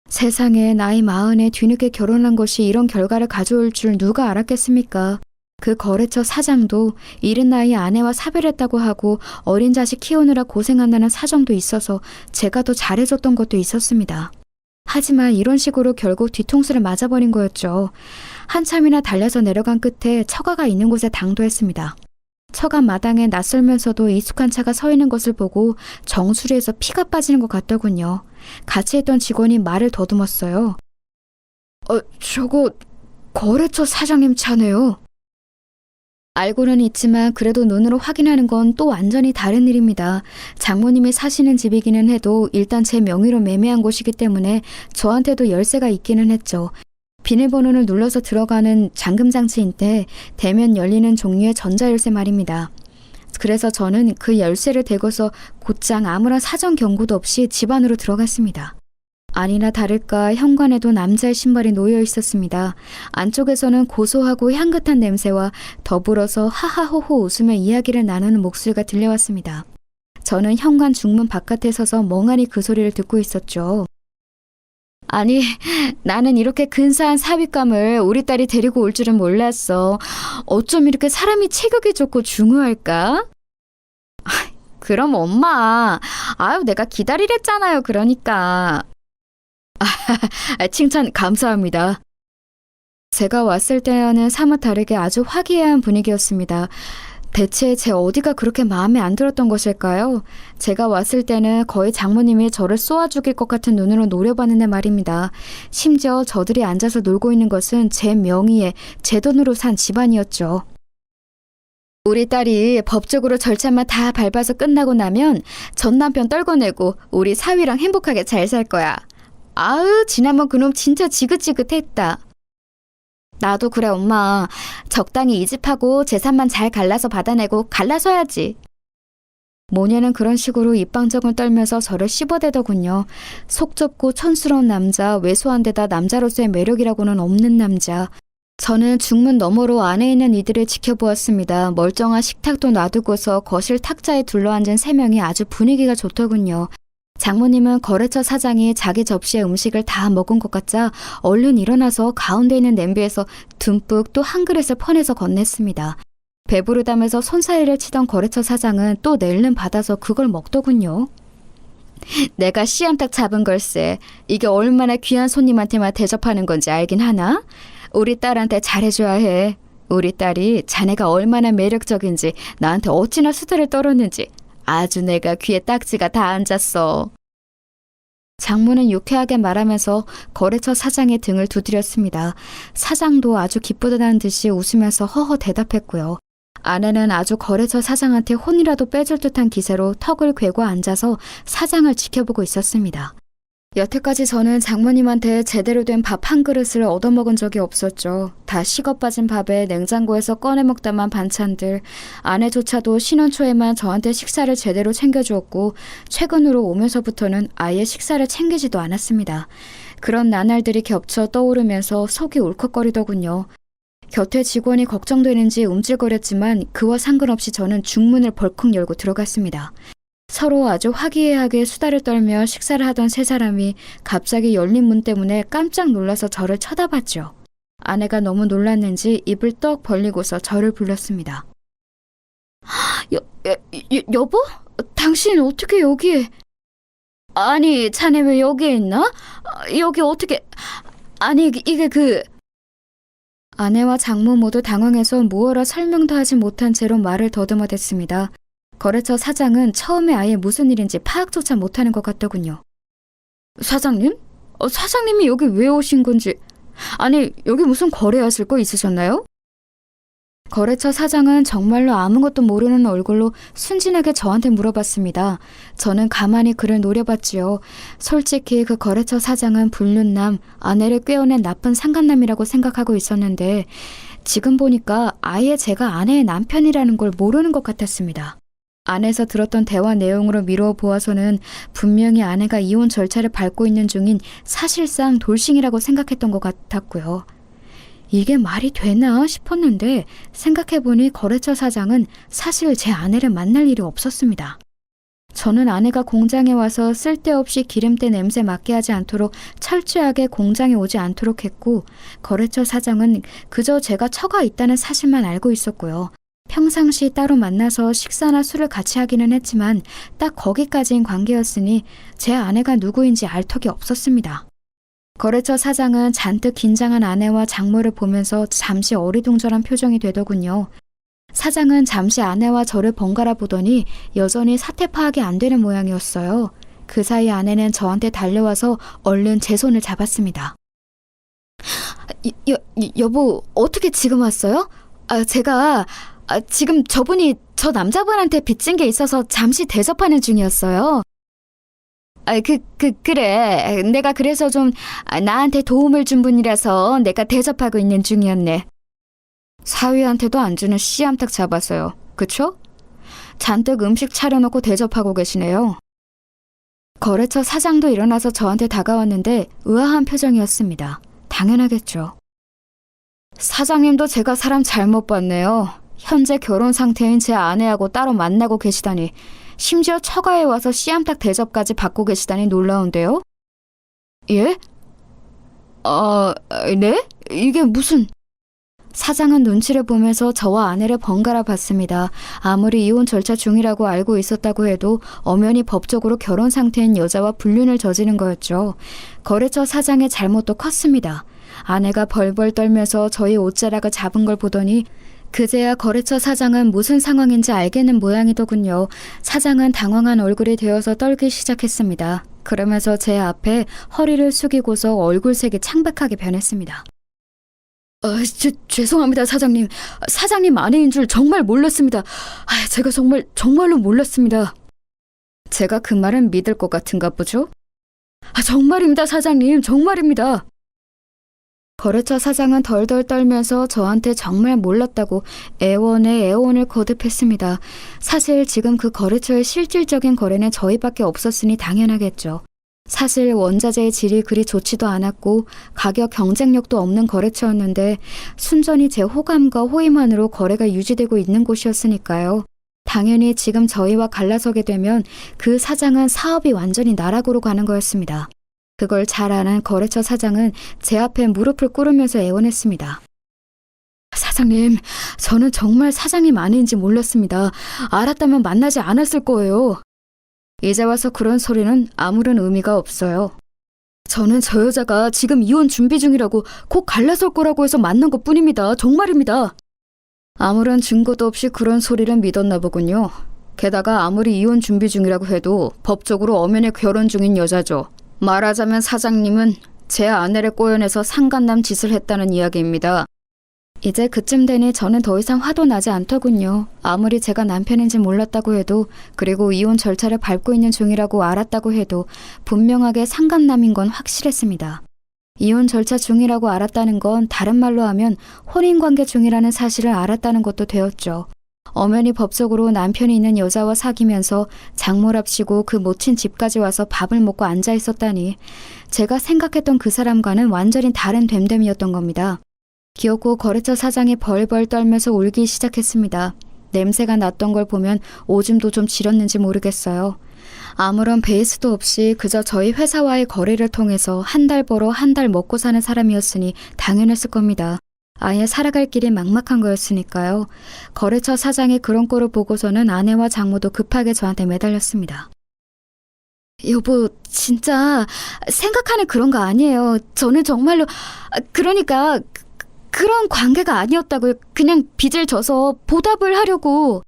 세상에 나이 40에 뒤늦게 결혼한 것이 이런 결과를 가져올 줄 누가 알았겠습니까? 그 거래처 사장도 이른 나이에 아내와 사별했다고 하고 어린 자식 키우느라 고생한다는 사정도 있어서 제가 더 잘해줬던 것도 있었습니다. 하지만 이런 식으로 결국 뒤통수를 맞아버린 거였죠. 한참이나 달려서 내려간 끝에 처가가 있는 곳에 당도했습니다. 처가 마당에 낯설면서도 익숙한 차가 서 있는 것을 보고 정수리에서 피가 빠지는 것 같더군요. 같이 있던 직원이 말을 더듬었어요. 저거 거래처 사장님 차네요. 알고는 있지만 그래도 눈으로 확인하는 건 또 완전히 다른 일입니다. 장모님이 사시는 집이기는 해도 일단 제 명의로 매매한 곳이기 때문에 저한테도 열쇠가 있기는 했죠. 비밀번호를 눌러서 들어가는 잠금장치인데 대면 열리는 종류의 전자열쇠 말입니다. 그래서 저는 그 열쇠를 대고서 곧장 아무런 사전 경고도 없이 집 안으로 들어갔습니다. 아니나 다를까 현관에도 남자의 신발이 놓여 있었습니다. 안쪽에서는 고소하고 향긋한 냄새와 더불어서 하하호호 웃으며 이야기를 나누는 목소리가 들려왔습니다. 저는 현관 중문 바깥에 서서 멍하니 그 소리를 듣고 있었죠. 아니, 나는 이렇게 근사한 삽입감을 우리 딸이 데리고 올 줄은 몰랐어. 어쩜 이렇게 사람이 체격이 좋고 중후할까? 그럼 엄마, 내가 기다리랬잖아요, 그러니까. 칭찬 감사합니다. 제가 왔을 때와는 사뭇 다르게 아주 화기애애한 분위기였습니다. 대체 제 어디가 그렇게 마음에 안 들었던 것일까요? 제가 왔을 때는 거의 장모님이 저를 쏘아 죽일 것 같은 눈으로 노려봤는데 말입니다. 심지어 저들이 앉아서 놀고 있는 것은 제 명의에 제 돈으로 산 집안이었죠. 우리 딸이 법적으로 절차만 다 밟아서 끝나고 나면 전 남편 떨궈내고 우리 사위랑 행복하게 잘 살 거야. 지난번 그놈 진짜 지긋지긋했다. 나도 그래 엄마. 적당히 이집하고 재산만 잘 갈라서 받아내고 갈라서야지. 모녀는 그런 식으로 입방정을 떨면서 저를 씹어대더군요. 속 좁고 촌스러운 남자, 왜소한 데다 남자로서의 매력이라고는 없는 남자. 저는 중문 너머로 안에 있는 이들을 지켜보았습니다. 멀쩡한 식탁도 놔두고서 거실 탁자에 둘러앉은 세 명이 아주 분위기가 좋더군요. 장모님은 거래처 사장이 자기 접시에 음식을 다 먹은 것 같자 얼른 일어나서 가운데 있는 냄비에서 듬뿍 또 한 그릇을 퍼내서 건넸습니다. 배부르다면서 손사래를 치던 거래처 사장은 또 낼름 받아서 그걸 먹더군요. 내가 씨암탉 잡은 걸세. 이게 얼마나 귀한 손님한테만 대접하는 건지 알긴 하나? 우리 딸한테 잘해줘야 해. 우리 딸이 자네가 얼마나 매력적인지 나한테 어찌나 수다를 떨었는지 아주 내가 귀에 딱지가 다 앉았어. 장모는 유쾌하게 말하면서 거래처 사장의 등을 두드렸습니다. 사장도 아주 기쁘다는 듯이 웃으면서 허허 대답했고요. 아내는 아주 거래처 사장한테 혼이라도 빼줄 듯한 기세로 턱을 괴고 앉아서 사장을 지켜보고 있었습니다. 여태까지 저는 장모님한테 제대로 된 밥 한 그릇을 얻어먹은 적이 없었죠. 다 식어 빠진 밥에 냉장고에서 꺼내 먹다만 반찬들, 아내조차도 신혼 초에만 저한테 식사를 제대로 챙겨주었고 최근으로 오면서부터는 아예 식사를 챙기지도 않았습니다. 그런 나날들이 겹쳐 떠오르면서 속이 울컥거리더군요. 곁에 직원이 걱정되는지 움찔거렸지만 그와 상관없이 저는 중문을 벌컥 열고 들어갔습니다. 서로 아주 화기애애하게 수다를 떨며 식사를 하던 세 사람이 갑자기 열린 문 때문에 깜짝 놀라서 저를 쳐다봤죠. 아내가 너무 놀랐는지 입을 떡 벌리고서 저를 불렀습니다. 여보? 당신 어떻게 여기에? 아니, 자네 왜 여기에 있나? 여기 어떻게... 아니, 이게 그... 아내와 장모 모두 당황해서 무어라 설명도 하지 못한 채로 말을 더듬어댔습니다. 거래처 사장은 처음에 아예 무슨 일인지 파악조차 못하는 것 같더군요. 사장님? 사장님이 여기 왜 오신 건지... 아니, 여기 무슨 거래하실 거 있으셨나요? 거래처 사장은 정말로 아무것도 모르는 얼굴로 순진하게 저한테 물어봤습니다. 저는 가만히 그를 노려봤지요. 솔직히 그 거래처 사장은 불륜남, 아내를 꿰어낸 나쁜 상간남이라고 생각하고 있었는데 지금 보니까 아예 제가 아내의 남편이라는 걸 모르는 것 같았습니다. 안에서 들었던 대화 내용으로 미루어 보아서는 분명히 아내가 이혼 절차를 밟고 있는 중인 사실상 돌싱이라고 생각했던 것 같았고요. 이게 말이 되나 싶었는데 생각해보니 거래처 사장은 사실 제 아내를 만날 일이 없었습니다. 저는 아내가 공장에 와서 쓸데없이 기름때 냄새 맡게 하지 않도록 철저하게 공장에 오지 않도록 했고 거래처 사장은 그저 제가 처가 있다는 사실만 알고 있었고요. 평상시 따로 만나서 식사나 술을 같이 하기는 했지만 딱 거기까지인 관계였으니 제 아내가 누구인지 알 턱이 없었습니다. 거래처 사장은 잔뜩 긴장한 아내와 장모를 보면서 잠시 어리둥절한 표정이 되더군요. 사장은 잠시 아내와 저를 번갈아 보더니 여전히 사태 파악이 안 되는 모양이었어요. 그 사이 아내는 저한테 달려와서 얼른 제 손을 잡았습니다. 여보, 어떻게 지금 왔어요? 제가 지금 저분이 저 남자분한테 빚진 게 있어서 잠시 대접하는 중이었어요. 그래. 내가 그래서 좀 나한테 도움을 준 분이라서 내가 대접하고 있는 중이었네. 사위한테도 안 주는 씨암탉 잡았어요. 그쵸? 잔뜩 음식 차려놓고 대접하고 계시네요. 거래처 사장도 일어나서 저한테 다가왔는데 의아한 표정이었습니다. 당연하겠죠. 사장님도 제가 사람 잘못 봤네요. 현재 결혼 상태인 제 아내하고 따로 만나고 계시다니. 심지어 처가에 와서 씨암탉 대접까지 받고 계시다니 놀라운데요? 예? 네? 이게 무슨... 사장은 눈치를 보면서 저와 아내를 번갈아 봤습니다. 아무리 이혼 절차 중이라고 알고 있었다고 해도 엄연히 법적으로 결혼 상태인 여자와 불륜을 저지른 거였죠. 거래처 사장의 잘못도 컸습니다. 아내가 벌벌 떨면서 저희 옷자락을 잡은 걸 보더니 그제야 거래처 사장은 무슨 상황인지 알겠는 모양이더군요. 사장은 당황한 얼굴이 되어서 떨기 시작했습니다. 그러면서 제 앞에 허리를 숙이고서 얼굴색이 창백하게 변했습니다. 죄송합니다, 사장님. 사장님 아내인 줄 정말 몰랐습니다. 제가 정말로 몰랐습니다. 제가 그 말은 믿을 것 같은가 보죠? 정말입니다, 사장님. 정말입니다. 거래처 사장은 덜덜 떨면서 저한테 정말 몰랐다고 애원에 애원을 거듭했습니다. 사실 지금 그 거래처의 실질적인 거래는 저희밖에 없었으니 당연하겠죠. 사실 원자재의 질이 그리 좋지도 않았고 가격 경쟁력도 없는 거래처였는데 순전히 제 호감과 호의만으로 거래가 유지되고 있는 곳이었으니까요. 당연히 지금 저희와 갈라서게 되면 그 사장은 사업이 완전히 나락으로 가는 거였습니다. 그걸 잘 아는 거래처 사장은 제 앞에 무릎을 꿇으면서 애원했습니다. 사장님, 저는 정말 사장님 아내인지 몰랐습니다. 알았다면 만나지 않았을 거예요. 이제 와서 그런 소리는 아무런 의미가 없어요. 저는 저 여자가 지금 이혼 준비 중이라고 곧 갈라설 거라고 해서 만난 것 뿐입니다. 정말입니다. 아무런 증거도 없이 그런 소리를 믿었나 보군요. 게다가 아무리 이혼 준비 중이라고 해도 법적으로 엄연히 결혼 중인 여자죠. 말하자면 사장님은 제 아내를 꼬여내서 상간남 짓을 했다는 이야기입니다. 이제 그쯤 되니 저는 더 이상 화도 나지 않더군요. 아무리 제가 남편인지 몰랐다고 해도, 그리고 이혼 절차를 밟고 있는 중이라고 알았다고 해도 분명하게 상간남인 건 확실했습니다. 이혼 절차 중이라고 알았다는 건 다른 말로 하면 혼인관계 중이라는 사실을 알았다는 것도 되었죠. 엄연히 법적으로 남편이 있는 여자와 사귀면서 장모랍시고 그 모친 집까지 와서 밥을 먹고 앉아 있었다니, 제가 생각했던 그 사람과는 완전히 다른 됨됨이었던 겁니다. 기어코 거래처 사장이 벌벌 떨면서 울기 시작했습니다. 냄새가 났던 걸 보면 오줌도 좀 지렸는지 모르겠어요. 아무런 베이스도 없이 그저 저희 회사와의 거래를 통해서 한 달 벌어 한 달 먹고 사는 사람이었으니 당연했을 겁니다. 아예 살아갈 길이 막막한 거였으니까요. 거래처 사장이 그런 꼴을 보고서는 아내와 장모도 급하게 저한테 매달렸습니다. 여보, 진짜 생각하는 그런 거 아니에요. 저는 정말로, 그러니까 그런 관계가 아니었다고요. 그냥 빚을 져서 보답을 하려고.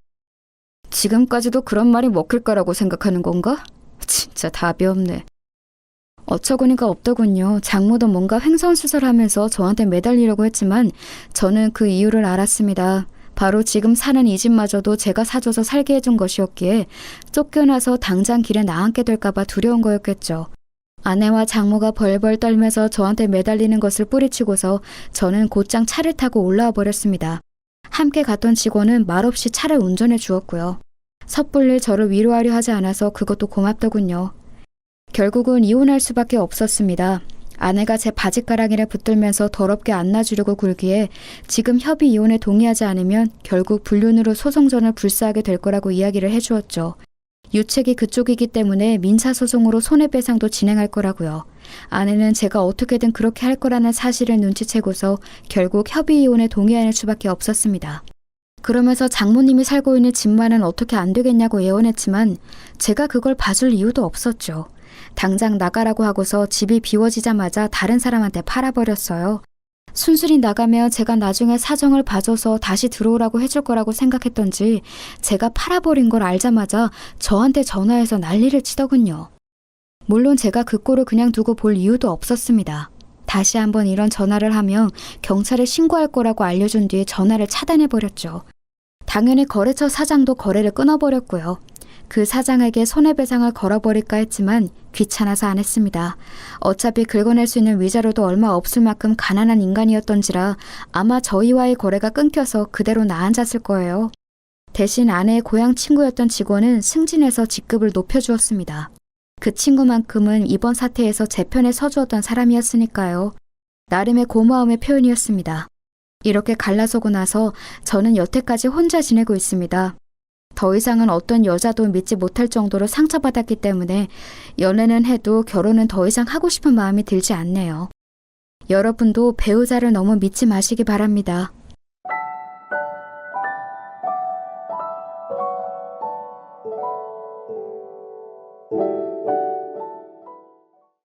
지금까지도 그런 말이 먹힐 거라고 생각하는 건가? 진짜 답이 없네. 어처구니가 없더군요. 장모도 뭔가 횡설수설하면서 저한테 매달리려고 했지만 저는 그 이유를 알았습니다. 바로 지금 사는 이 집마저도 제가 사줘서 살게 해준 것이었기에 쫓겨나서 당장 길에 나앉게 될까봐 두려운 거였겠죠. 아내와 장모가 벌벌 떨면서 저한테 매달리는 것을 뿌리치고서 저는 곧장 차를 타고 올라와 버렸습니다. 함께 갔던 직원은 말없이 차를 운전해 주었고요. 섣불리 저를 위로하려 하지 않아서 그것도 고맙더군요. 결국은 이혼할 수밖에 없었습니다. 아내가 제 바지가랑이를 붙들면서 더럽게 안놔주려고 굴기에 지금 협의 이혼에 동의하지 않으면 결국 불륜으로 소송전을 불사하게 될 거라고 이야기를 해주었죠. 유책이 그쪽이기 때문에 민사소송으로 손해배상도 진행할 거라고요. 아내는 제가 어떻게든 그렇게 할 거라는 사실을 눈치채고서 결국 협의 이혼에 동의할 수밖에 없었습니다. 그러면서 장모님이 살고 있는 집만은 어떻게 안 되겠냐고 애원했지만 제가 그걸 봐줄 이유도 없었죠. 당장 나가라고 하고서 집이 비워지자마자 다른 사람한테 팔아버렸어요. 순순히 나가면 제가 나중에 사정을 봐줘서 다시 들어오라고 해줄 거라고 생각했던지 제가 팔아버린 걸 알자마자 저한테 전화해서 난리를 치더군요. 물론 제가 그 꼴을 그냥 두고 볼 이유도 없었습니다. 다시 한번 이런 전화를 하면 경찰에 신고할 거라고 알려준 뒤에 전화를 차단해버렸죠. 당연히 거래처 사장도 거래를 끊어버렸고요. 그 사장에게 손해배상을 걸어버릴까 했지만 귀찮아서 안 했습니다. 어차피 긁어낼 수 있는 위자료도 얼마 없을 만큼 가난한 인간이었던지라 아마 저희와의 거래가 끊겨서 그대로 나앉았을 거예요. 대신 아내의 고향 친구였던 직원은 승진해서 직급을 높여주었습니다. 그 친구만큼은 이번 사태에서 제 편에 서주었던 사람이었으니까요. 나름의 고마움의 표현이었습니다. 이렇게 갈라서고 나서 저는 여태까지 혼자 지내고 있습니다. 더 이상은 어떤 여자도 믿지 못할 정도로 상처받았기 때문에 연애는 해도 결혼은 더 이상 하고 싶은 마음이 들지 않네요. 여러분도 배우자를 너무 믿지 마시기 바랍니다.